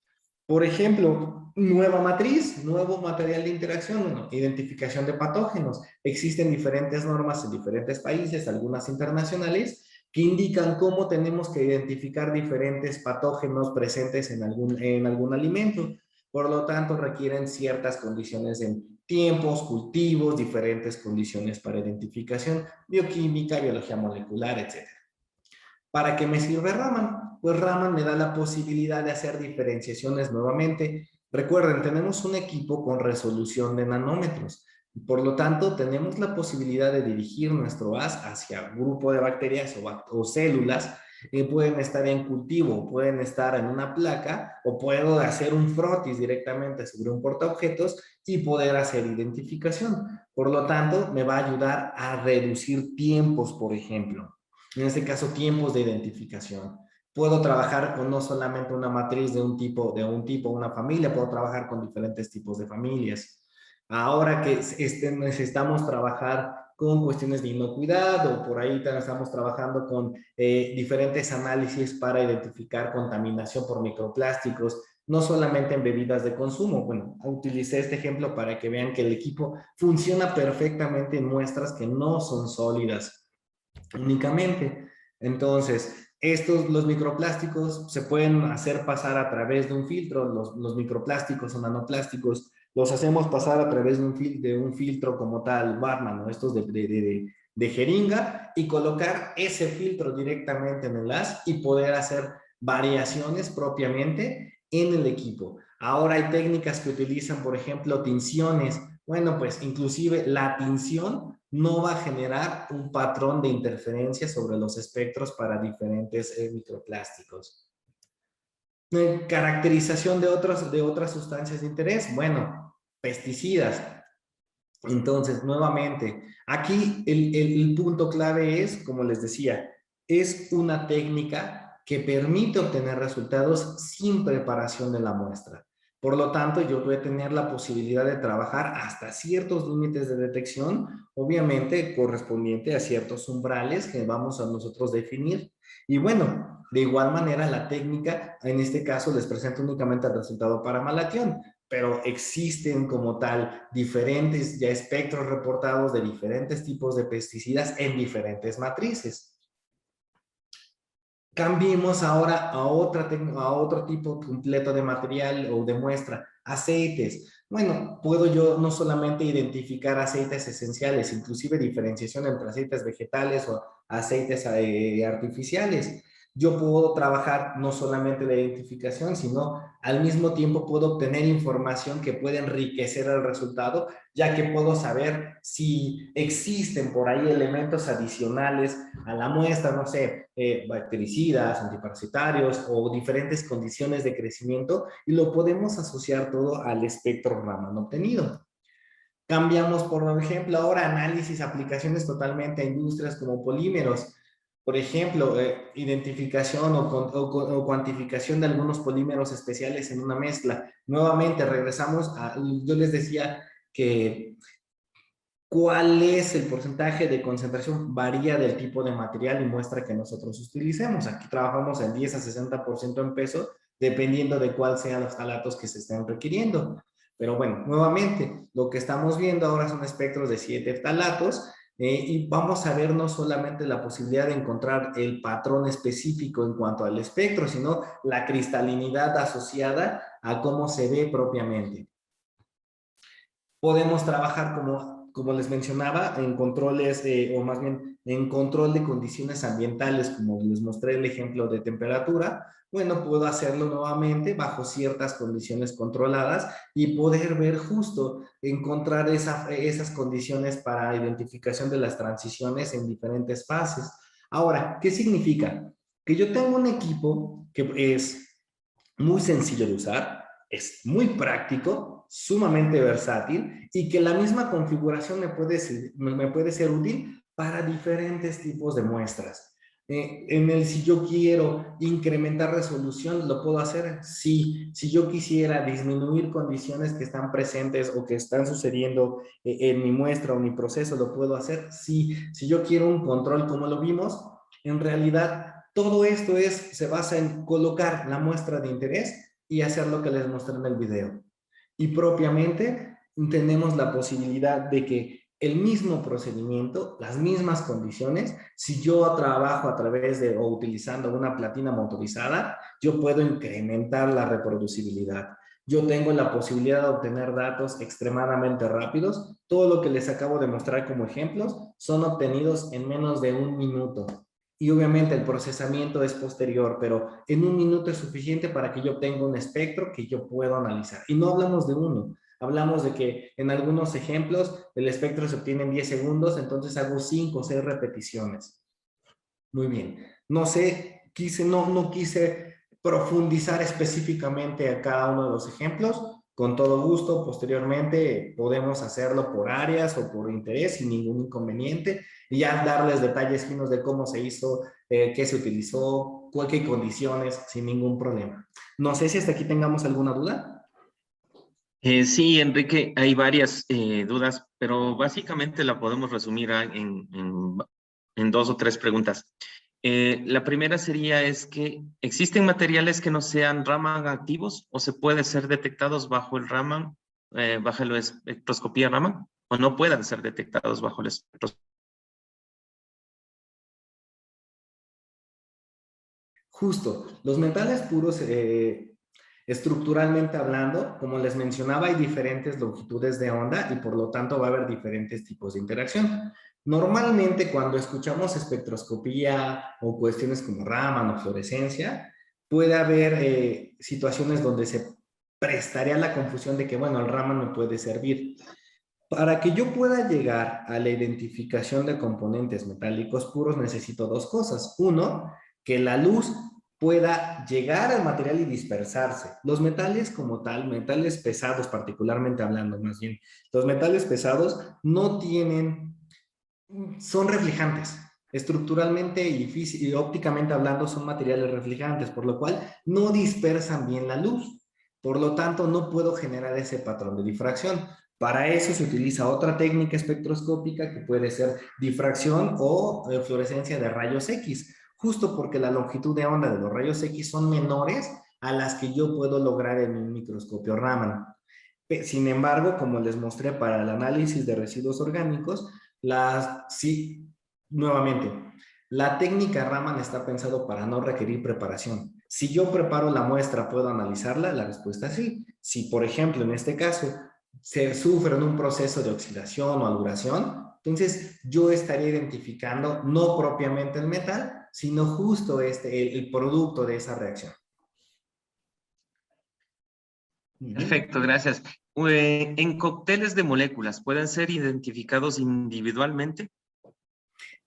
Por ejemplo, nueva matriz, nuevo material de interacción, bueno, identificación de patógenos. Existen diferentes normas en diferentes países, algunas internacionales, que indican cómo tenemos que identificar diferentes patógenos presentes en algún alimento. Por lo tanto, requieren ciertas condiciones en tiempos, cultivos, diferentes condiciones para identificación, bioquímica, biología molecular, etc. ¿Para qué me sirve Raman? Pues Raman me da la posibilidad de hacer diferenciaciones nuevamente. Recuerden, tenemos un equipo con resolución de nanómetros. Por lo tanto, tenemos la posibilidad de dirigir nuestro haz hacia un grupo de bacterias o células que pueden estar en cultivo, pueden estar en una placa, o puedo hacer un frotis directamente sobre un portaobjetos y poder hacer identificación. Por lo tanto, me va a ayudar a reducir tiempos, por ejemplo. En este caso, tiempos de identificación. Puedo trabajar con no solamente una matriz de un tipo, una familia, puedo trabajar con diferentes tipos de familias. Ahora que necesitamos trabajar con cuestiones de inocuidad o por ahí estamos trabajando con diferentes análisis para identificar contaminación por microplásticos, no solamente en bebidas de consumo. Bueno, utilicé este ejemplo para que vean que el equipo funciona perfectamente en muestras que no son sólidas únicamente. Entonces, los microplásticos se pueden hacer pasar a través de un filtro, los microplásticos o nanoplásticos, los hacemos pasar a través de un filtro como tal, Barman, ¿no? Estos de jeringa, y colocar ese filtro directamente en el haz y poder hacer variaciones propiamente en el equipo. Ahora hay técnicas que utilizan, por ejemplo, tinciones. Bueno, pues inclusive la tinción no va a generar un patrón de interferencia sobre los espectros para diferentes microplásticos. Caracterización de otras sustancias de interés. Bueno, pesticidas. Entonces, nuevamente, aquí el punto clave es, como les decía, es una técnica que permite obtener resultados sin preparación de la muestra. Por lo tanto, yo voy a tener la posibilidad de trabajar hasta ciertos límites de detección, obviamente correspondiente a ciertos umbrales que vamos a nosotros definir. Y bueno, de igual manera, la técnica, en este caso, les presento únicamente el resultado para Malatión, pero existen como tal diferentes ya espectros reportados de diferentes tipos de pesticidas en diferentes matrices. Cambiemos ahora a otro tipo completo de material o de muestra, aceites. Bueno, puedo yo no solamente identificar aceites esenciales, inclusive diferenciación entre aceites vegetales o aceites artificiales. yo puedo trabajar no solamente la identificación, sino al mismo tiempo puedo obtener información que puede enriquecer el resultado, ya que puedo saber si existen por ahí elementos adicionales a la muestra, no sé, bactericidas, antiparasitarios o diferentes condiciones de crecimiento, y lo podemos asociar todo al espectro Raman obtenido. Cambiamos, por ejemplo, ahora análisis, aplicaciones totalmente a industrias como polímeros. Por ejemplo, identificación o cuantificación de algunos polímeros especiales en una mezcla. Nuevamente, regresamos a, yo les decía que cuál es el porcentaje de concentración varía del tipo de material y muestra que nosotros utilicemos. Aquí trabajamos en 10 a 60% en peso, dependiendo de cuál sean los talatos que se estén requiriendo. Pero bueno, nuevamente, lo que estamos viendo ahora son espectros de 7 talatos, y vamos a ver no solamente la posibilidad de encontrar el patrón específico en cuanto al espectro, sino la cristalinidad asociada a cómo se ve propiamente. Podemos trabajar, como les mencionaba, en controles, o más bien en control de condiciones ambientales, como les mostré el ejemplo de temperatura. Bueno, puedo hacerlo nuevamente bajo ciertas condiciones controladas y poder ver justo, encontrar esas condiciones para identificación de las transiciones en diferentes fases. Ahora, ¿qué significa? Que yo tengo un equipo que es muy sencillo de usar, es muy práctico, sumamente versátil, y que la misma configuración me puede ser útil para diferentes tipos de muestras. Si yo quiero incrementar resolución, ¿lo puedo hacer? Sí. Si yo quisiera disminuir condiciones que están presentes o que están sucediendo en mi muestra o mi proceso, ¿lo puedo hacer? Sí. Si yo quiero un control como lo vimos, en realidad todo esto se basa en colocar la muestra de interés y hacer lo que les mostré en el video. Y propiamente tenemos la posibilidad de que el mismo procedimiento, las mismas condiciones, si yo trabajo a través de o utilizando una platina motorizada, yo puedo incrementar la reproducibilidad. Yo tengo la posibilidad de obtener datos extremadamente rápidos. Todo lo que les acabo de mostrar como ejemplos son obtenidos en menos de 1 minuto. Y obviamente el procesamiento es posterior, pero en 1 minuto es suficiente para que yo obtenga un espectro que yo puedo analizar. Y no hablamos de uno, hablamos de que en algunos ejemplos el espectro se obtiene en 10 segundos, entonces hago 5 o 6 repeticiones. Muy bien. No sé, no quise profundizar específicamente a cada uno de los ejemplos. Con todo gusto, posteriormente podemos hacerlo por áreas o por interés sin ningún inconveniente, y ya darles detalles finos de cómo se hizo, qué se utilizó, qué condiciones, sin ningún problema. No sé si hasta aquí tengamos alguna duda. Sí, Enrique, hay varias dudas, pero básicamente la podemos resumir en 2 o 3 preguntas. La primera sería que ¿existen materiales que no sean Raman activos o se pueden ser detectados bajo el Raman, bajo la espectroscopía Raman, o no puedan ser detectados bajo la espectroscopía? Justo, los metales puros, estructuralmente hablando, como les mencionaba, hay diferentes longitudes de onda y por lo tanto va a haber diferentes tipos de interacción. Normalmente cuando escuchamos espectroscopía o cuestiones como Raman o fluorescencia, puede haber situaciones donde se prestaría la confusión de que, bueno, el Raman me puede servir. Para que yo pueda llegar a la identificación de componentes metálicos puros, necesito 2 cosas. Uno, que la luz pueda llegar al material y dispersarse. Los metales como tal, metales pesados particularmente hablando más bien, los metales pesados no tienen, son reflejantes. Estructuralmente y ópticamente hablando son materiales reflejantes, por lo cual no dispersan bien la luz. Por lo tanto, no puedo generar ese patrón de difracción. Para eso se utiliza otra técnica espectroscópica que puede ser difracción o fluorescencia de rayos X, justo porque la longitud de onda de los rayos X son menores a las que yo puedo lograr en un microscopio Raman. Sin embargo, como les mostré para el análisis de residuos orgánicos, sí, nuevamente, la técnica Raman está pensado para no requerir preparación. Si yo preparo la muestra, ¿puedo analizarla? La respuesta es sí. Si, por ejemplo, en este caso, se sufre en un proceso de oxidación o aluración, entonces yo estaría identificando no propiamente el metal, sino justo el producto de esa reacción. Perfecto, gracias. ¿En cócteles de moléculas pueden ser identificados individualmente?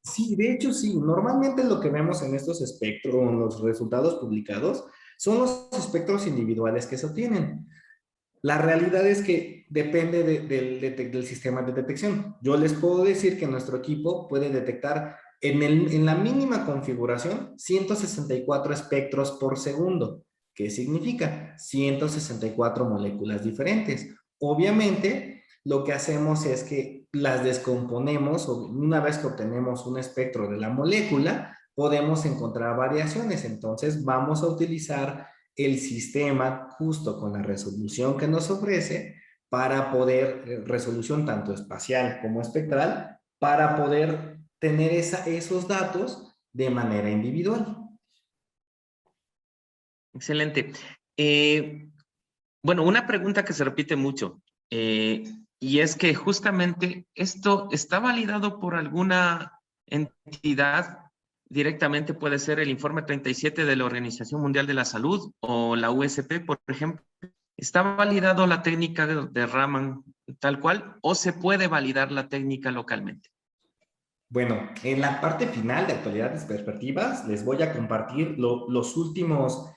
Sí, de hecho sí. Normalmente lo que vemos en estos espectros, en los resultados publicados, son los espectros individuales que se obtienen. La realidad es que depende del sistema de detección. Yo les puedo decir que nuestro equipo puede detectar en la mínima configuración 164 espectros por segundo. ¿Qué significa? 164 moléculas diferentes. Obviamente, lo que hacemos es que las descomponemos, o una vez que obtenemos un espectro de la molécula, podemos encontrar variaciones. Entonces, vamos a utilizar el sistema justo con la resolución que nos ofrece para poder, resolución tanto espacial como espectral, para poder tener esos datos de manera individual. Excelente. Bueno, una pregunta que se repite mucho, y es que justamente esto está validado por alguna entidad. Directamente puede ser el informe 37 de la Organización Mundial de la Salud o la USP, por ejemplo. ¿Está validado la técnica de Raman tal cual o se puede validar la técnica localmente? Bueno, en la parte final de actualidades perspectivas les voy a compartir los últimos,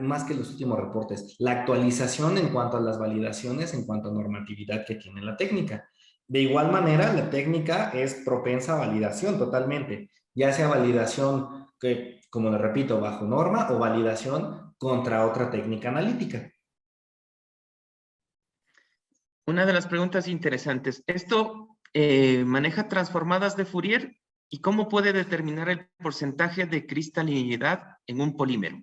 más que los últimos reportes, la actualización en cuanto a las validaciones, en cuanto a normatividad que tiene la técnica. De igual manera, la técnica es propensa a validación totalmente, ya sea validación que, como le repito, bajo norma o validación contra otra técnica analítica. Una de las preguntas interesantes, ¿esto maneja transformadas de Fourier? ¿Y cómo puede determinar el porcentaje de cristalinidad en un polímero?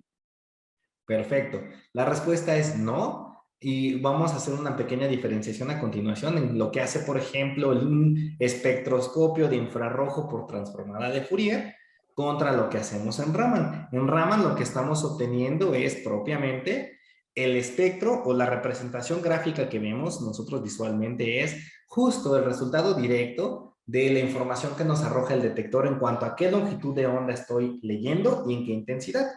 Perfecto. La respuesta es no. Y vamos a hacer una pequeña diferenciación a continuación en lo que hace, por ejemplo, un espectroscopio de infrarrojo por transformada de Fourier contra lo que hacemos en Raman. En Raman lo que estamos obteniendo es propiamente el espectro o la representación gráfica que vemos nosotros visualmente es justo el resultado directo de la información que nos arroja el detector en cuanto a qué longitud de onda estoy leyendo y en qué intensidad.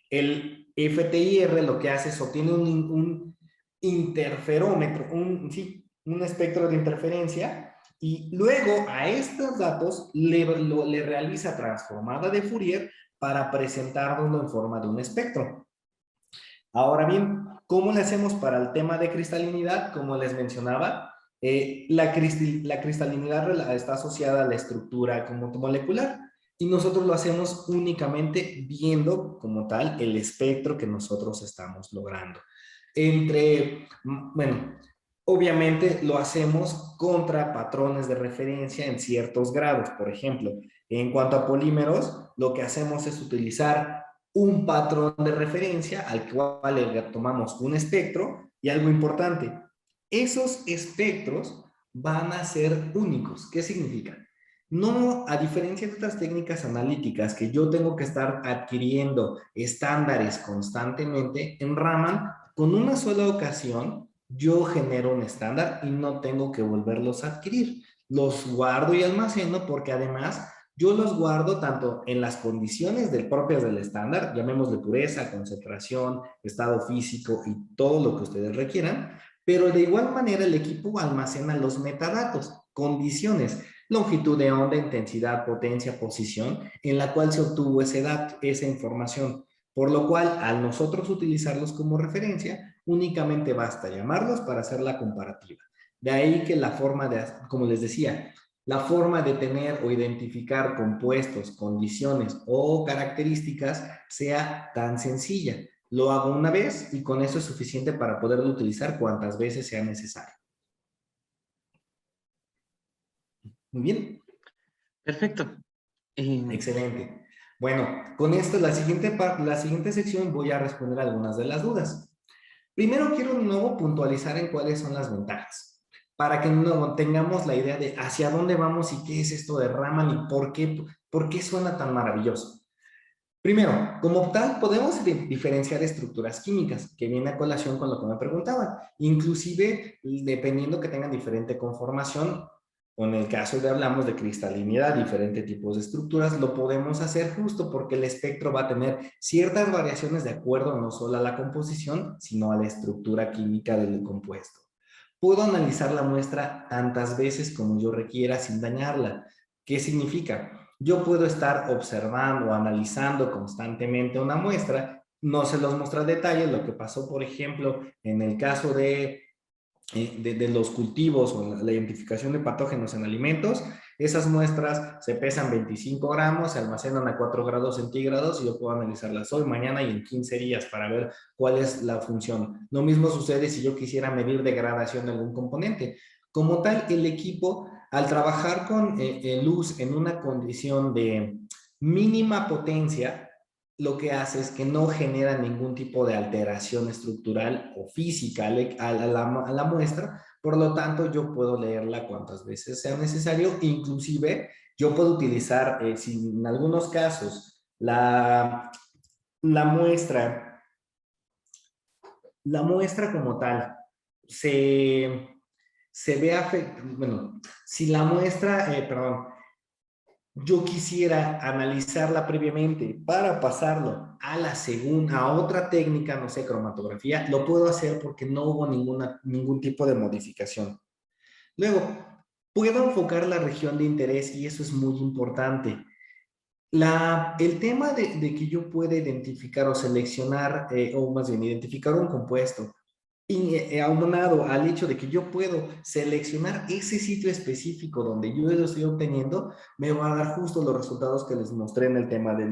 El FTIR lo que hace es obtiene un interferómetro, un espectro de interferencia, y luego a estos datos le realiza transformada de Fourier para presentarlo en forma de un espectro. Ahora bien, ¿cómo le hacemos para el tema de cristalinidad? Como les mencionaba, la cristalinidad está asociada a la estructura molecular y nosotros lo hacemos únicamente viendo como tal el espectro que nosotros estamos logrando. Bueno, obviamente lo hacemos contra patrones de referencia en ciertos grados. Por ejemplo, en cuanto a polímeros, lo que hacemos es utilizar un patrón de referencia al cual le tomamos un espectro, y algo importante, esos espectros van a ser únicos. ¿Qué significa? No, a diferencia de otras técnicas analíticas que yo tengo que estar adquiriendo estándares constantemente, en Raman, con una sola ocasión, yo genero un estándar y no tengo que volverlos a adquirir. Los guardo y almaceno porque además yo los guardo tanto en las condiciones propias del estándar, llamémosle pureza, concentración, estado físico y todo lo que ustedes requieran, pero de igual manera el equipo almacena los metadatos, condiciones, longitud de onda, intensidad, potencia, posición, en la cual se obtuvo ese dato, esa información. Por lo cual, al nosotros utilizarlos como referencia, únicamente basta llamarlos para hacer la comparativa. De ahí que la forma de, como les decía, la forma de tener o identificar compuestos, condiciones o características sea tan sencilla. Lo hago una vez y con eso es suficiente para poderlo utilizar cuantas veces sea necesario. Muy bien. Perfecto. Excelente. Bueno, con esto, la siguiente sección voy a responder algunas de las dudas. Primero quiero de nuevo puntualizar en cuáles son las ventajas, para que no tengamos la idea de hacia dónde vamos y qué es esto de Raman y por qué suena tan maravilloso. Primero, como tal, podemos diferenciar estructuras químicas, que viene a colación con lo que me preguntaban. Inclusive, dependiendo que tengan diferente conformación O en el caso de hablamos de cristalinidad, diferentes tipos de estructuras, lo podemos hacer justo porque el espectro va a tener ciertas variaciones de acuerdo no solo a la composición, sino a la estructura química del compuesto. Puedo analizar la muestra tantas veces como yo requiera sin dañarla. ¿Qué significa? Yo puedo estar observando o analizando constantemente una muestra, no se los muestra a detalle, lo que pasó, por ejemplo, en el caso de los cultivos o la identificación de patógenos en alimentos. Esas muestras se pesan 25 gramos, se almacenan a 4 grados centígrados y yo puedo analizarlas hoy, mañana y en 15 días para ver cuál es la función. Lo mismo sucede si yo quisiera medir degradación de algún componente. Como tal, el equipo, al trabajar con luz en una condición de mínima potencia, lo que hace es que no genera ningún tipo de alteración estructural o física a la muestra, por lo tanto yo puedo leerla cuantas veces sea necesario, inclusive yo puedo utilizar, si en algunos casos la muestra como tal se ve afectada, bueno, si la muestra, perdón, yo quisiera analizarla previamente para pasarlo a a otra técnica, no sé, cromatografía, lo puedo hacer porque no hubo ningún tipo de modificación. Luego, puedo enfocar la región de interés y eso es muy importante. El tema de que yo pueda identificar o seleccionar, o más bien identificar un compuesto, y aunado al hecho de que yo puedo seleccionar ese sitio específico donde yo lo estoy obteniendo, me va a dar justo los resultados que les mostré en el tema de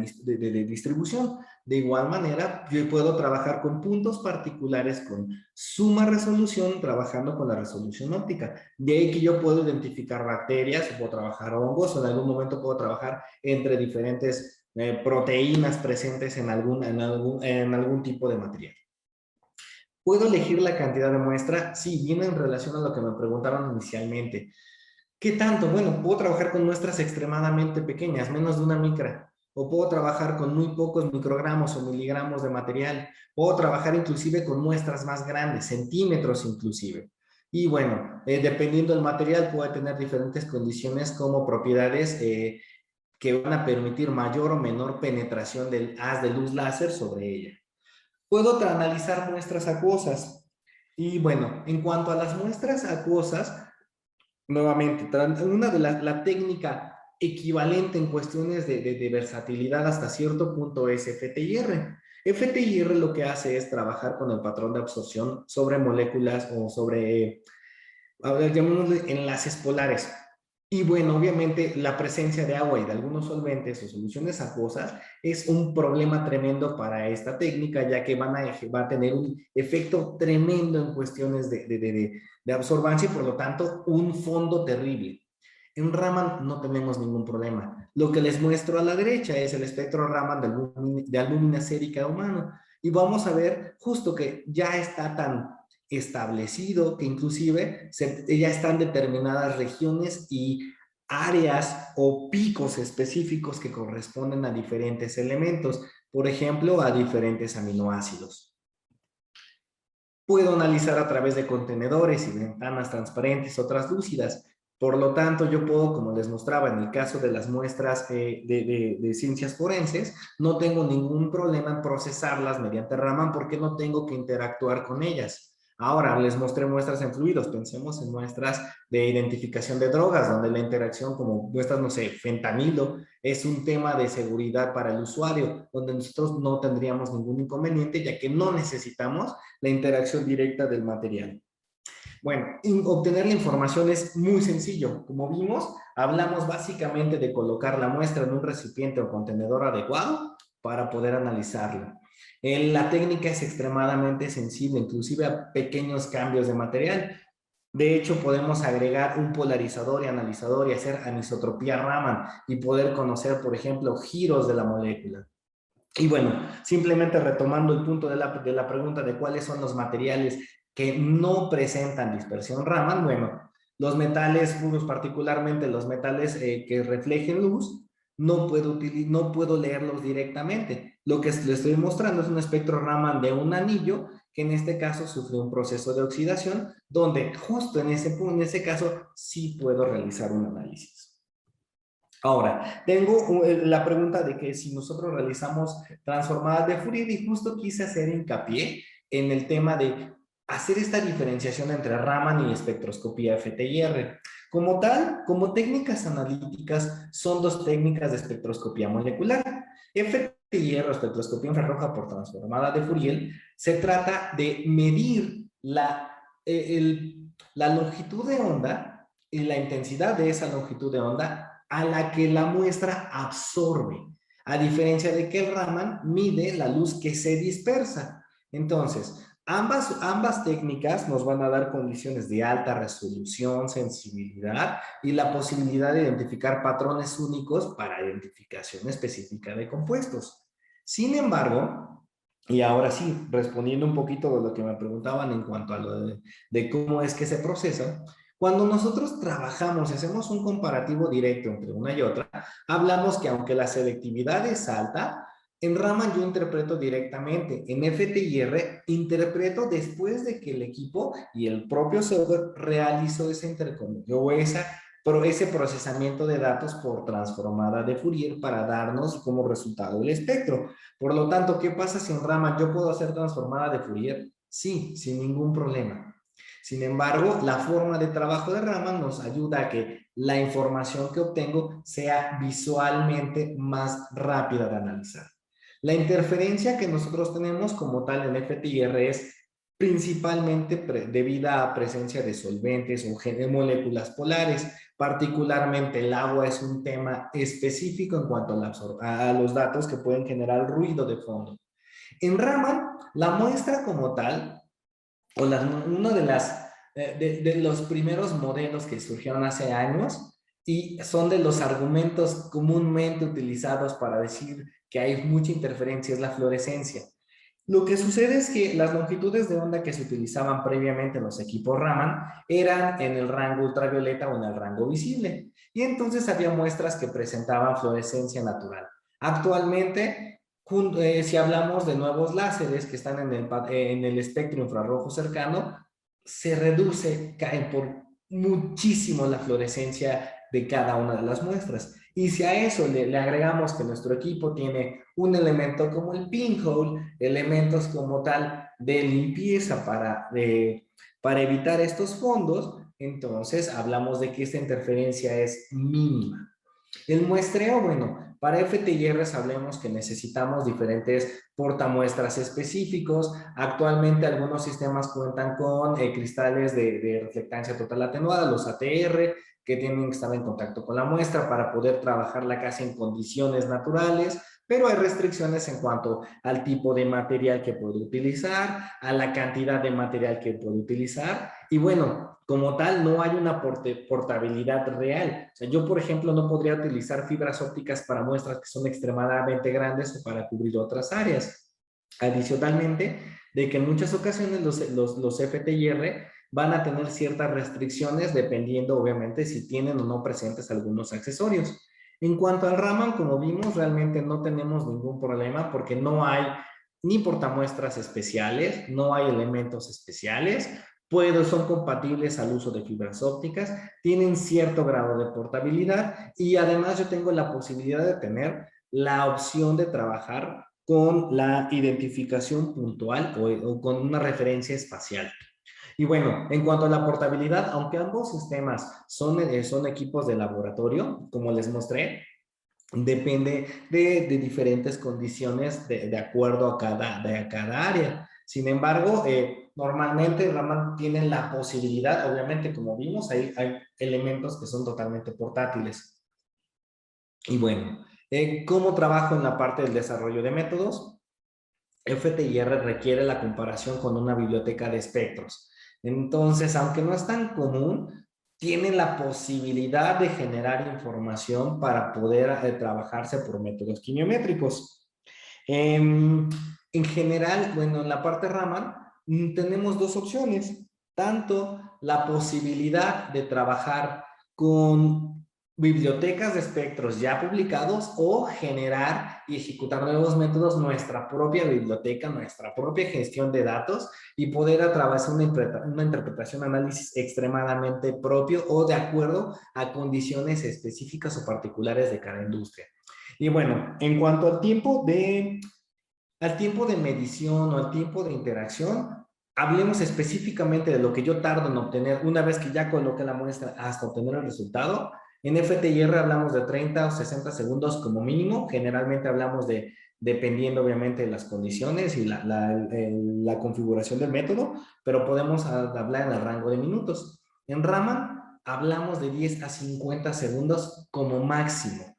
distribución. De igual manera, yo puedo trabajar con puntos particulares con suma resolución, trabajando con la resolución óptica. De ahí que yo puedo identificar bacterias, puedo trabajar hongos, o en algún momento puedo trabajar entre diferentes proteínas presentes en algún tipo de material. ¿Puedo elegir la cantidad de muestra? Sí, viene en relación a lo que me preguntaron inicialmente. ¿Qué tanto? Bueno, puedo trabajar con muestras extremadamente pequeñas, menos de una micra. O puedo trabajar con muy pocos microgramos o miligramos de material. Puedo trabajar inclusive con muestras más grandes, centímetros inclusive. Y bueno, dependiendo del material, puede tener diferentes condiciones como propiedades que van a permitir mayor o menor penetración del haz de luz láser sobre ella. Puedo analizar muestras acuosas. Y bueno, en cuanto a las muestras acuosas, nuevamente, la técnica equivalente en cuestiones de versatilidad hasta cierto punto es FTIR. FTIR lo que hace es trabajar con el patrón de absorción sobre moléculas o sobre, llamémosle, enlaces polares. Y bueno, obviamente la presencia de agua y de algunos solventes o soluciones acuosas es un problema tremendo para esta técnica, ya que va a tener un efecto tremendo en cuestiones de absorbancia y por lo tanto un fondo terrible. En Raman no tenemos ningún problema. Lo que les muestro a la derecha es el espectro Raman de albúmina sérica humano. Y vamos a ver justo que ya está tan establecido que inclusive ya están determinadas regiones y áreas o picos específicos que corresponden a diferentes elementos, por ejemplo, a diferentes aminoácidos. Puedo analizar a través de contenedores y ventanas transparentes o translúcidas. Por lo tanto, yo puedo, como les mostraba en el caso de las muestras de ciencias forenses, no tengo ningún problema en procesarlas mediante Raman porque no tengo que interactuar con ellas. Ahora, les mostré muestras en fluidos. Pensemos en muestras de identificación de drogas, donde la interacción, como muestras, no sé, fentanilo, es un tema de seguridad para el usuario, donde nosotros no tendríamos ningún inconveniente, ya que no necesitamos la interacción directa del material. Bueno, obtener la información es muy sencillo. Como vimos, hablamos básicamente de colocar la muestra en un recipiente o contenedor adecuado para poder analizarla. La técnica es extremadamente sensible, inclusive a pequeños cambios de material. De hecho, podemos agregar un polarizador y analizador y hacer anisotropía Raman y poder conocer, por ejemplo, giros de la molécula. Y bueno, simplemente retomando el punto de la pregunta de cuáles son los materiales que no presentan dispersión Raman, bueno, los metales puros, particularmente los metales que reflejen luz, no puedo leerlos directamente. Lo que les estoy mostrando es un espectro Raman de un anillo que en este caso sufre un proceso de oxidación, donde justo en ese caso sí puedo realizar un análisis. Ahora, tengo la pregunta de que si nosotros realizamos transformadas de Fourier, y justo quise hacer hincapié en el tema de hacer esta diferenciación entre Raman y espectroscopía FTIR. Como tal, como técnicas analíticas, son dos técnicas de espectroscopía molecular. FTIR, o espectroscopía infrarroja por transformada de Fourier, se trata de medir la longitud de onda y la intensidad de esa longitud de onda a la que la muestra absorbe, a diferencia de que el Raman mide la luz que se dispersa. Entonces, ambas técnicas nos van a dar condiciones de alta resolución, sensibilidad y la posibilidad de identificar patrones únicos para identificación específica de compuestos. Sin embargo, y ahora sí, respondiendo un poquito de lo que me preguntaban en cuanto a lo de cómo es que se procesa, cuando nosotros trabajamos y hacemos un comparativo directo entre una y otra, hablamos que aunque la selectividad es alta, en Raman yo interpreto directamente, en FTIR interpreto después de que el equipo y el propio software realizó ese intercambio o ese procesamiento de datos por transformada de Fourier para darnos como resultado el espectro. Por lo tanto, ¿qué pasa si en Raman yo puedo hacer transformada de Fourier? Sí, sin ningún problema. Sin embargo, la forma de trabajo de Raman nos ayuda a que la información que obtengo sea visualmente más rápida de analizar. La interferencia que nosotros tenemos como tal en FTIR es principalmente debida a presencia de solventes o de moléculas polares. Particularmente el agua es un tema específico en cuanto a los datos que pueden generar ruido de fondo. En Raman, la muestra como tal, o uno de los primeros modelos que surgieron hace años y son de los argumentos comúnmente utilizados para decir que hay mucha interferencia, es la fluorescencia. Lo que sucede es que las longitudes de onda que se utilizaban previamente en los equipos Raman eran en el rango ultravioleta o en el rango visible. Y entonces había muestras que presentaban fluorescencia natural. Actualmente, si hablamos de nuevos láseres que están en el espectro infrarrojo cercano, se reduce, cae por muchísimo la fluorescencia de cada una de las muestras. Y si a eso le agregamos que nuestro equipo tiene un elemento como el pinhole, elementos como tal de limpieza para evitar estos fondos, entonces hablamos de que esta interferencia es mínima. El muestreo, bueno, para FTIR hablemos que necesitamos diferentes portamuestras específicos. Actualmente algunos sistemas cuentan con cristales de reflectancia total atenuada, los ATR, que tienen que estar en contacto con la muestra para poder trabajarla casi en condiciones naturales, pero hay restricciones en cuanto al tipo de material que puedo utilizar, a la cantidad de material que puedo utilizar, y bueno, como tal, no hay una portabilidad real. O sea, yo, por ejemplo, no podría utilizar fibras ópticas para muestras que son extremadamente grandes o para cubrir otras áreas. Adicionalmente, de que en muchas ocasiones los FTIR van a tener ciertas restricciones dependiendo, obviamente, si tienen o no presentes algunos accesorios. En cuanto al Raman, como vimos, realmente no tenemos ningún problema porque no hay ni portamuestras especiales, no hay elementos especiales, son compatibles al uso de fibras ópticas, tienen cierto grado de portabilidad y además yo tengo la posibilidad de tener la opción de trabajar con la identificación puntual o con una referencia espacial. Y bueno, en cuanto a la portabilidad, aunque ambos sistemas son equipos de laboratorio, como les mostré, depende de diferentes condiciones de acuerdo a cada área. Sin embargo, normalmente Raman tienen la posibilidad, obviamente, como vimos, hay elementos que son totalmente portátiles. Y bueno, ¿cómo trabajo en la parte del desarrollo de métodos? FTIR requiere la comparación con una biblioteca de espectros. Entonces, aunque no es tan común, tiene la posibilidad de generar información para poder trabajarse por métodos quimiométricos. En general, bueno, en la parte Raman tenemos dos opciones, tanto la posibilidad de trabajar con bibliotecas de espectros ya publicados o generar y ejecutar nuevos métodos, nuestra propia biblioteca, nuestra propia gestión de datos y poder a través de una interpretación, análisis extremadamente propio o de acuerdo a condiciones específicas o particulares de cada industria. Y bueno, en cuanto al tiempo de medición o al tiempo de interacción, hablemos específicamente de lo que yo tardo en obtener una vez que ya coloque la muestra hasta obtener el resultado. En FTIR hablamos de 30 o 60 segundos como mínimo. Generalmente hablamos de, dependiendo obviamente de las condiciones y la configuración del método, pero podemos hablar en el rango de minutos. En Raman hablamos de 10 a 50 segundos como máximo.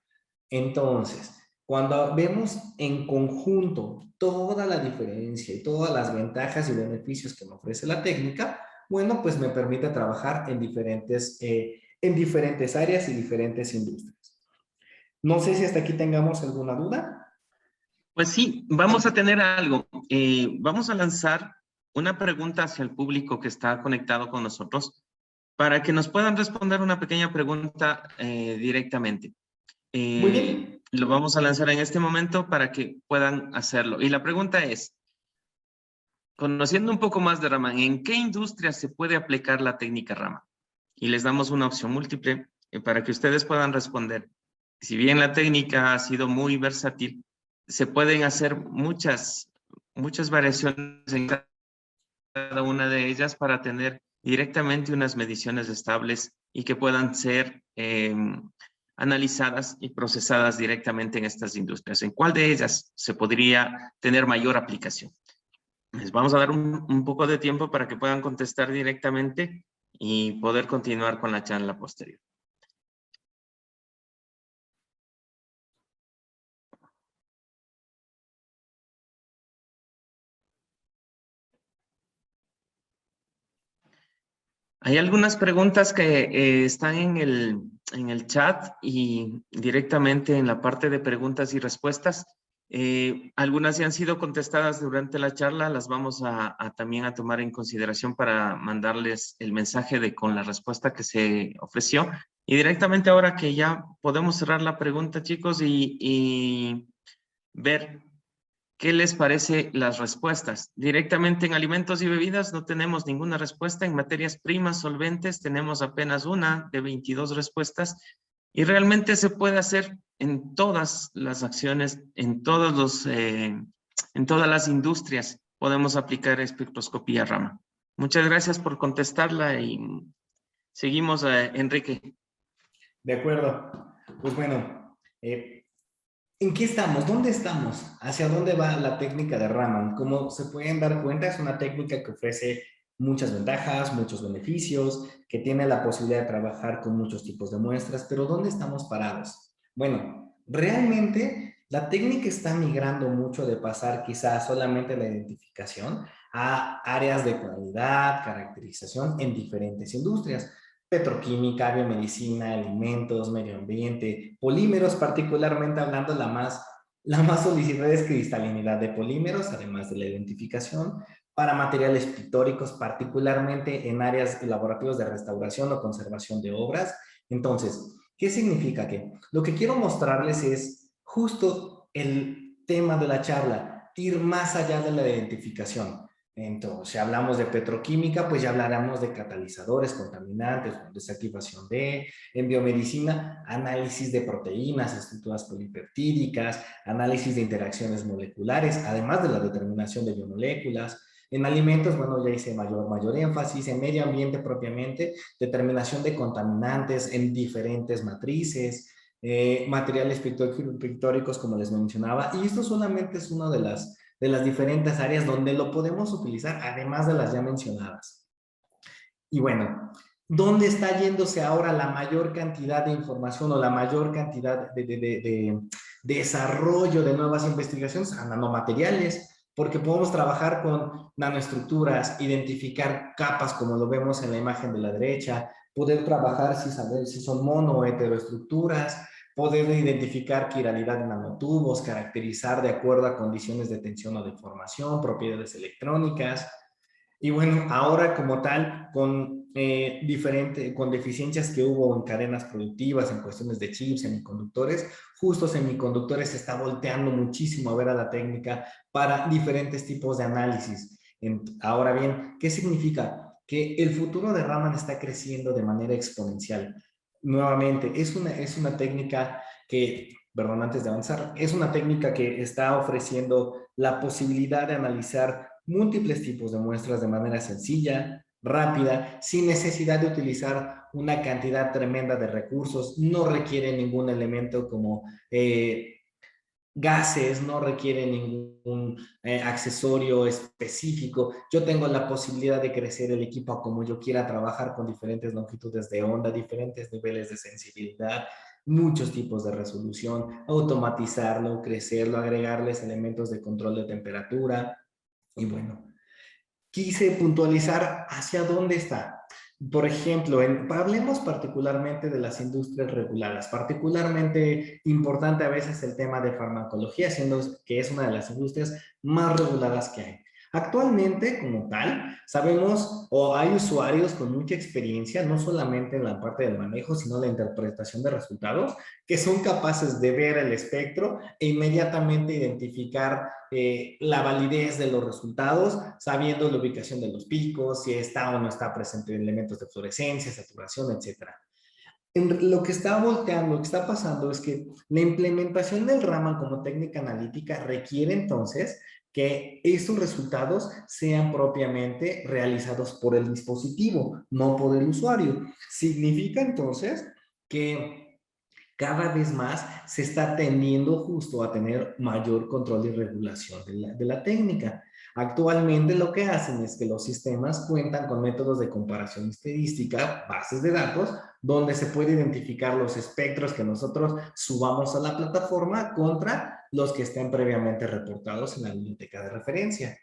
Entonces, cuando vemos en conjunto toda la diferencia y todas las ventajas y beneficios que me ofrece la técnica, bueno, pues me permite trabajar en diferentes áreas y diferentes industrias. No sé si hasta aquí tengamos alguna duda. Pues sí, vamos a tener algo. Vamos a lanzar una pregunta hacia el público que está conectado con nosotros para que nos puedan responder una pequeña pregunta directamente. Muy bien. Lo vamos a lanzar en este momento para que puedan hacerlo. Y la pregunta es, conociendo un poco más de Raman, ¿en qué industria se puede aplicar la técnica Raman? Y les damos una opción múltiple para que ustedes puedan responder. Si bien la técnica ha sido muy versátil, se pueden hacer muchas variaciones en cada una de ellas para tener directamente unas mediciones estables y que puedan ser analizadas y procesadas directamente en estas industrias. ¿En cuál de ellas se podría tener mayor aplicación? Les vamos a dar un poco de tiempo para que puedan contestar directamente y poder continuar con la charla posterior. Hay algunas preguntas que están en el chat y directamente en la parte de preguntas y respuestas. Algunas ya han sido contestadas durante la charla, las vamos también a tomar en consideración para mandarles el mensaje con la respuesta que se ofreció. Y directamente ahora que ya podemos cerrar la pregunta, chicos, y ver ¿qué les parece las respuestas? Directamente en alimentos y bebidas no tenemos ninguna respuesta. En materias primas, solventes, tenemos apenas una de 22 respuestas. Y realmente se puede hacer en todas las acciones, en todas las industrias. Podemos aplicar espectroscopía Raman. Muchas gracias por contestarla y seguimos, Enrique. De acuerdo. Pues bueno, ¿en qué estamos? ¿Dónde estamos? ¿Hacia dónde va la técnica de Raman? Como se pueden dar cuenta, es una técnica que ofrece muchas ventajas, muchos beneficios, que tiene la posibilidad de trabajar con muchos tipos de muestras, pero ¿dónde estamos parados? Bueno, realmente la técnica está migrando mucho de pasar quizás solamente la identificación a áreas de cualidad, caracterización en diferentes industrias. Petroquímica, biomedicina, alimentos, medio ambiente, polímeros, particularmente hablando, la más solicitada es cristalinidad de polímeros, además de la identificación, para materiales pictóricos, particularmente en áreas laboratorios de restauración o conservación de obras. Entonces, ¿qué significa que? Lo que quiero mostrarles es justo el tema de la charla, ir más allá de la identificación. Entonces, si hablamos de petroquímica, pues ya hablaremos de catalizadores, contaminantes, desactivación en biomedicina, análisis de proteínas, estructuras polipeptídicas, análisis de interacciones moleculares, además de la determinación de biomoléculas. En alimentos, bueno, ya hice mayor énfasis, en medio ambiente propiamente, determinación de contaminantes en diferentes matrices, materiales pictóricos, como les mencionaba, y esto solamente es una de las diferentes áreas donde lo podemos utilizar, además de las ya mencionadas. Y bueno, ¿dónde está yéndose ahora la mayor cantidad de información o la mayor cantidad de desarrollo de nuevas investigaciones? A nanomateriales, porque podemos trabajar con nanoestructuras, identificar capas como lo vemos en la imagen de la derecha, poder trabajar saber si son mono o heteroestructuras, poder identificar quiralidad de nanotubos, caracterizar de acuerdo a condiciones de tensión o de formación, propiedades electrónicas. Y bueno, ahora como tal, con con deficiencias que hubo en cadenas productivas, en cuestiones de chips, semiconductores. Justo semiconductores se está volteando muchísimo a ver a la técnica para diferentes tipos de análisis. Ahora bien, ¿qué significa? Que el futuro de Raman está creciendo de manera exponencial. Nuevamente, es una técnica que, perdón, antes de avanzar, es una técnica que está ofreciendo la posibilidad de analizar múltiples tipos de muestras de manera sencilla, rápida, sin necesidad de utilizar una cantidad tremenda de recursos. No requiere ningún elemento como gases, no requiere ningún accesorio específico. Yo tengo la posibilidad de crecer el equipo como yo quiera, trabajar con diferentes longitudes de onda, diferentes niveles de sensibilidad, muchos tipos de resolución, automatizarlo, crecerlo, agregarles elementos de control de temperatura. Y bueno, quise puntualizar hacia dónde está. Por ejemplo, hablemos particularmente de las industrias reguladas, particularmente importante a veces el tema de farmacología, siendo que es una de las industrias más reguladas que hay. Actualmente, como tal, sabemos o hay usuarios con mucha experiencia, no solamente en la parte del manejo, sino la interpretación de resultados, que son capaces de ver el espectro e inmediatamente identificar la validez de los resultados, sabiendo la ubicación de los picos, si está o no está presente elementos de fluorescencia, saturación, etcétera. Lo que está volteando, lo que está pasando es que la implementación del Raman como técnica analítica requiere entonces que estos resultados sean propiamente realizados por el dispositivo, no por el usuario. Significa entonces que cada vez más se está tendiendo justo a tener mayor control y regulación de la técnica. Actualmente lo que hacen es que los sistemas cuentan con métodos de comparación estadística, bases de datos, donde se puede identificar los espectros que nosotros subamos a la plataforma contra los que estén previamente reportados en la biblioteca de referencia.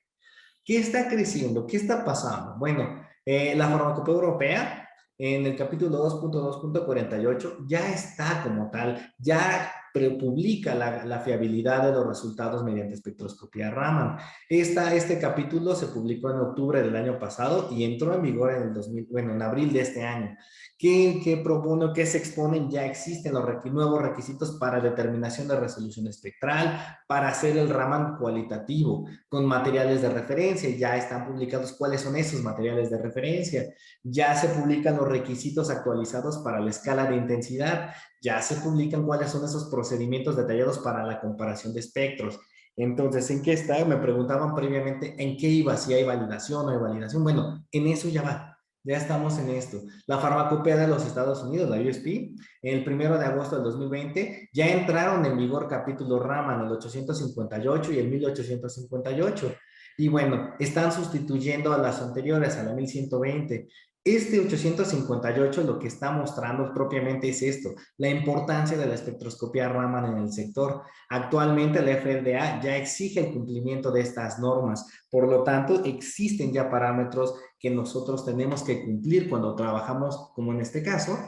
¿Qué está creciendo? ¿Qué está pasando? Bueno, la farmacopea europea en el capítulo 2.2.48 ya está como tal, ya publica la fiabilidad de los resultados mediante espectroscopía Raman. Este capítulo se publicó en octubre del año pasado y entró en vigor en el 2000, bueno, en abril de este año. ¿Qué propone, qué se exponen? Ya existen los nuevos requisitos para determinación de resolución espectral, para hacer el Raman cualitativo, con materiales de referencia. Ya están publicados cuáles son esos materiales de referencia. Ya se publican los requisitos actualizados para la escala de intensidad. Ya se publican cuáles son esos procedimientos detallados para la comparación de espectros. Entonces, ¿en qué está? Me preguntaban previamente en qué iba, si hay validación o no hay validación. Bueno, en eso ya va. Ya estamos en esto. La farmacopea de los Estados Unidos, la USP, el 1 de agosto del 2020, ya entraron en vigor capítulos Raman, el 858 y el 1858. Y bueno, están sustituyendo a las anteriores, a la 1120. Este 858 lo que está mostrando propiamente es esto, la importancia de la espectroscopía Raman en el sector. Actualmente la FDA ya exige el cumplimiento de estas normas, por lo tanto existen ya parámetros que nosotros tenemos que cumplir cuando trabajamos, como en este caso.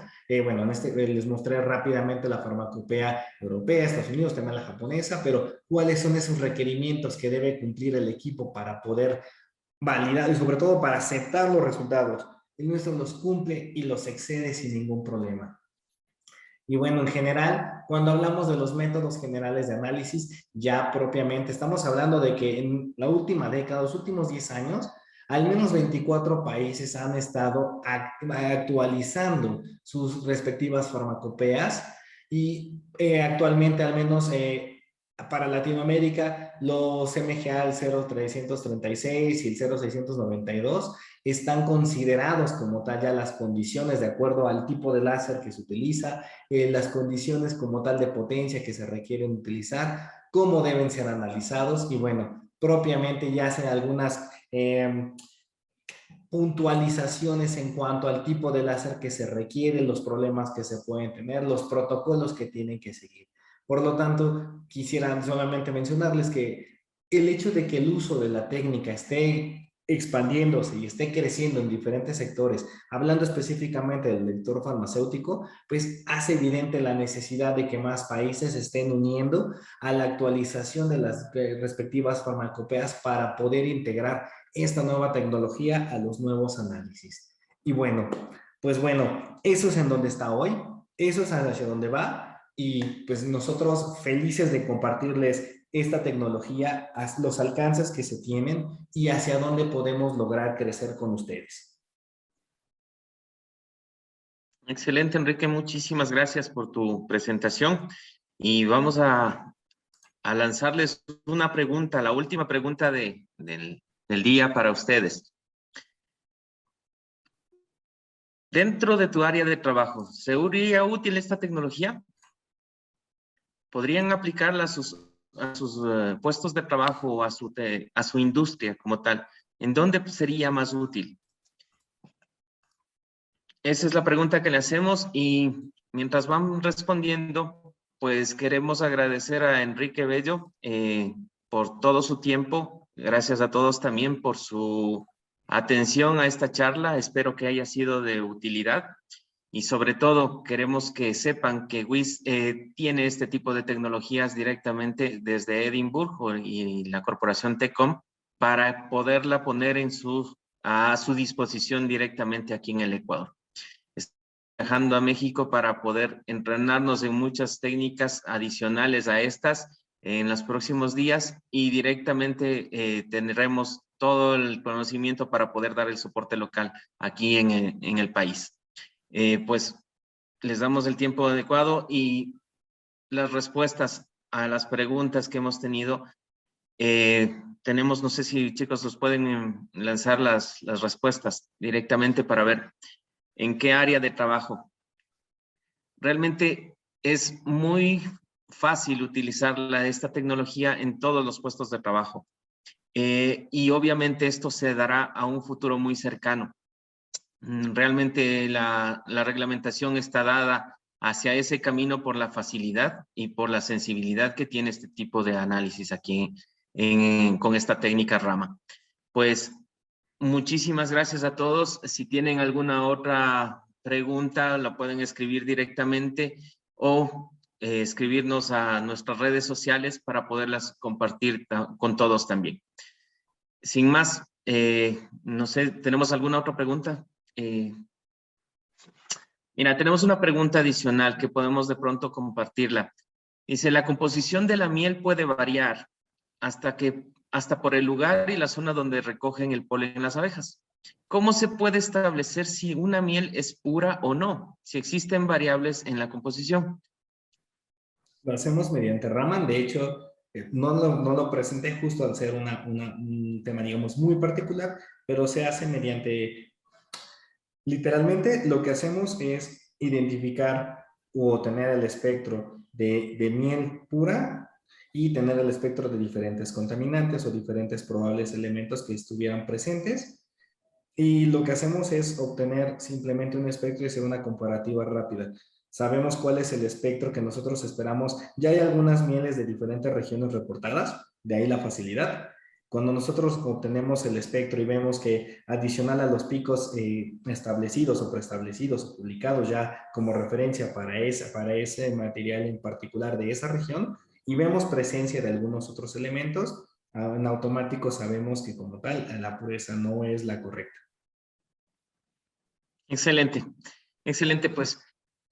Bueno, les mostré rápidamente la farmacopea europea, Estados Unidos, también la japonesa, pero ¿cuáles son esos requerimientos que debe cumplir el equipo para poder validar y sobre todo para aceptar los resultados? El nuestro los cumple y los excede sin ningún problema. Y bueno, en general, cuando hablamos de los métodos generales de análisis, ya propiamente estamos hablando de que en la última década, los últimos 10 años, al menos 24 países han estado actualizando sus respectivas farmacopeas y actualmente al menos para Latinoamérica los MGA, el 0336 y el 0692 están considerados como tal ya las condiciones de acuerdo al tipo de láser que se utiliza, las condiciones como tal de potencia que se requieren utilizar, cómo deben ser analizados y bueno, propiamente ya hacen algunas puntualizaciones en cuanto al tipo de láser que se requiere, los problemas que se pueden tener, los protocolos que tienen que seguir. Por lo tanto, quisiera solamente mencionarles que el hecho de que el uso de la técnica esté expandiéndose y esté creciendo en diferentes sectores, hablando específicamente del sector farmacéutico, pues hace evidente la necesidad de que más países se estén uniendo a la actualización de las respectivas farmacopeas para poder integrar esta nueva tecnología a los nuevos análisis. Y bueno, pues bueno, eso es en donde está hoy, eso es hacia donde va y pues nosotros felices de compartirles esta tecnología, los alcances que se tienen y hacia dónde podemos lograr crecer con ustedes. Excelente, Enrique. Muchísimas gracias por tu presentación. Y vamos a lanzarles una pregunta, la última pregunta del día para ustedes. Dentro de tu área de trabajo, ¿sería útil esta tecnología? ¿Podrían aplicarla a sus puestos de trabajo o a su industria como tal? ¿En dónde sería más útil? Esa es la pregunta que le hacemos y mientras van respondiendo, pues queremos agradecer a Enrique Bello por todo su tiempo. Gracias a todos también por su atención a esta charla. Espero que haya sido de utilidad y sobre todo queremos que sepan que WIS tiene este tipo de tecnologías directamente desde Edimburgo y la corporación TECOM para poderla poner a su disposición directamente aquí en el Ecuador. Viajando a México para poder entrenarnos en muchas técnicas adicionales a estas en los próximos días y directamente tendremos todo el conocimiento para poder dar el soporte local aquí en el país. Pues les damos el tiempo adecuado y las respuestas a las preguntas que hemos tenido. Tenemos, no sé si chicos nos pueden lanzar las respuestas directamente para ver en qué área de trabajo. Realmente es muy fácil utilizar esta tecnología en todos los puestos de trabajo. Y obviamente esto se dará a un futuro muy cercano. Realmente la reglamentación está dada hacia ese camino por la facilidad y por la sensibilidad que tiene este tipo de análisis aquí con esta técnica Rama. Pues muchísimas gracias a todos. Si tienen alguna otra pregunta, la pueden escribir directamente o escribirnos a nuestras redes sociales para poderlas compartir con todos también. Sin más, no sé, ¿tenemos alguna otra pregunta? Mira, tenemos una pregunta adicional que podemos de pronto compartirla. Dice, la composición de la miel puede variar hasta por el lugar y la zona donde recogen el polen las abejas. ¿Cómo se puede establecer si una miel es pura o no? Si existen variables en la composición. Lo hacemos mediante Raman. De hecho, no lo presenté justo al ser un tema, digamos, muy particular, pero se hace mediante, literalmente, lo que hacemos es identificar o tener el espectro de miel pura y tener el espectro de diferentes contaminantes o diferentes probables elementos que estuvieran presentes. Y lo que hacemos es obtener simplemente un espectro y hacer una comparativa rápida. Sabemos cuál es el espectro que nosotros esperamos. Ya hay algunas mieles de diferentes regiones reportadas, de ahí la facilidad. Cuando nosotros obtenemos el espectro y vemos que adicional a los picos establecidos o preestablecidos o publicados ya como referencia para ese material en particular de esa región y vemos presencia de algunos otros elementos, en automático sabemos que como tal la pureza no es la correcta. Excelente, excelente. Pues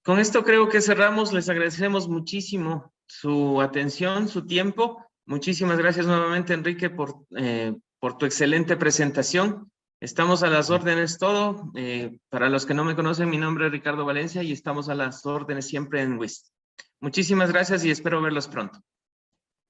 con esto creo que cerramos. Les agradecemos muchísimo su atención, su tiempo. Muchísimas gracias nuevamente, Enrique, por tu excelente presentación. Estamos a las órdenes todo. Para los que no me conocen, mi nombre es Ricardo Valencia y estamos a las órdenes siempre en WIS. Muchísimas gracias y espero verlos pronto.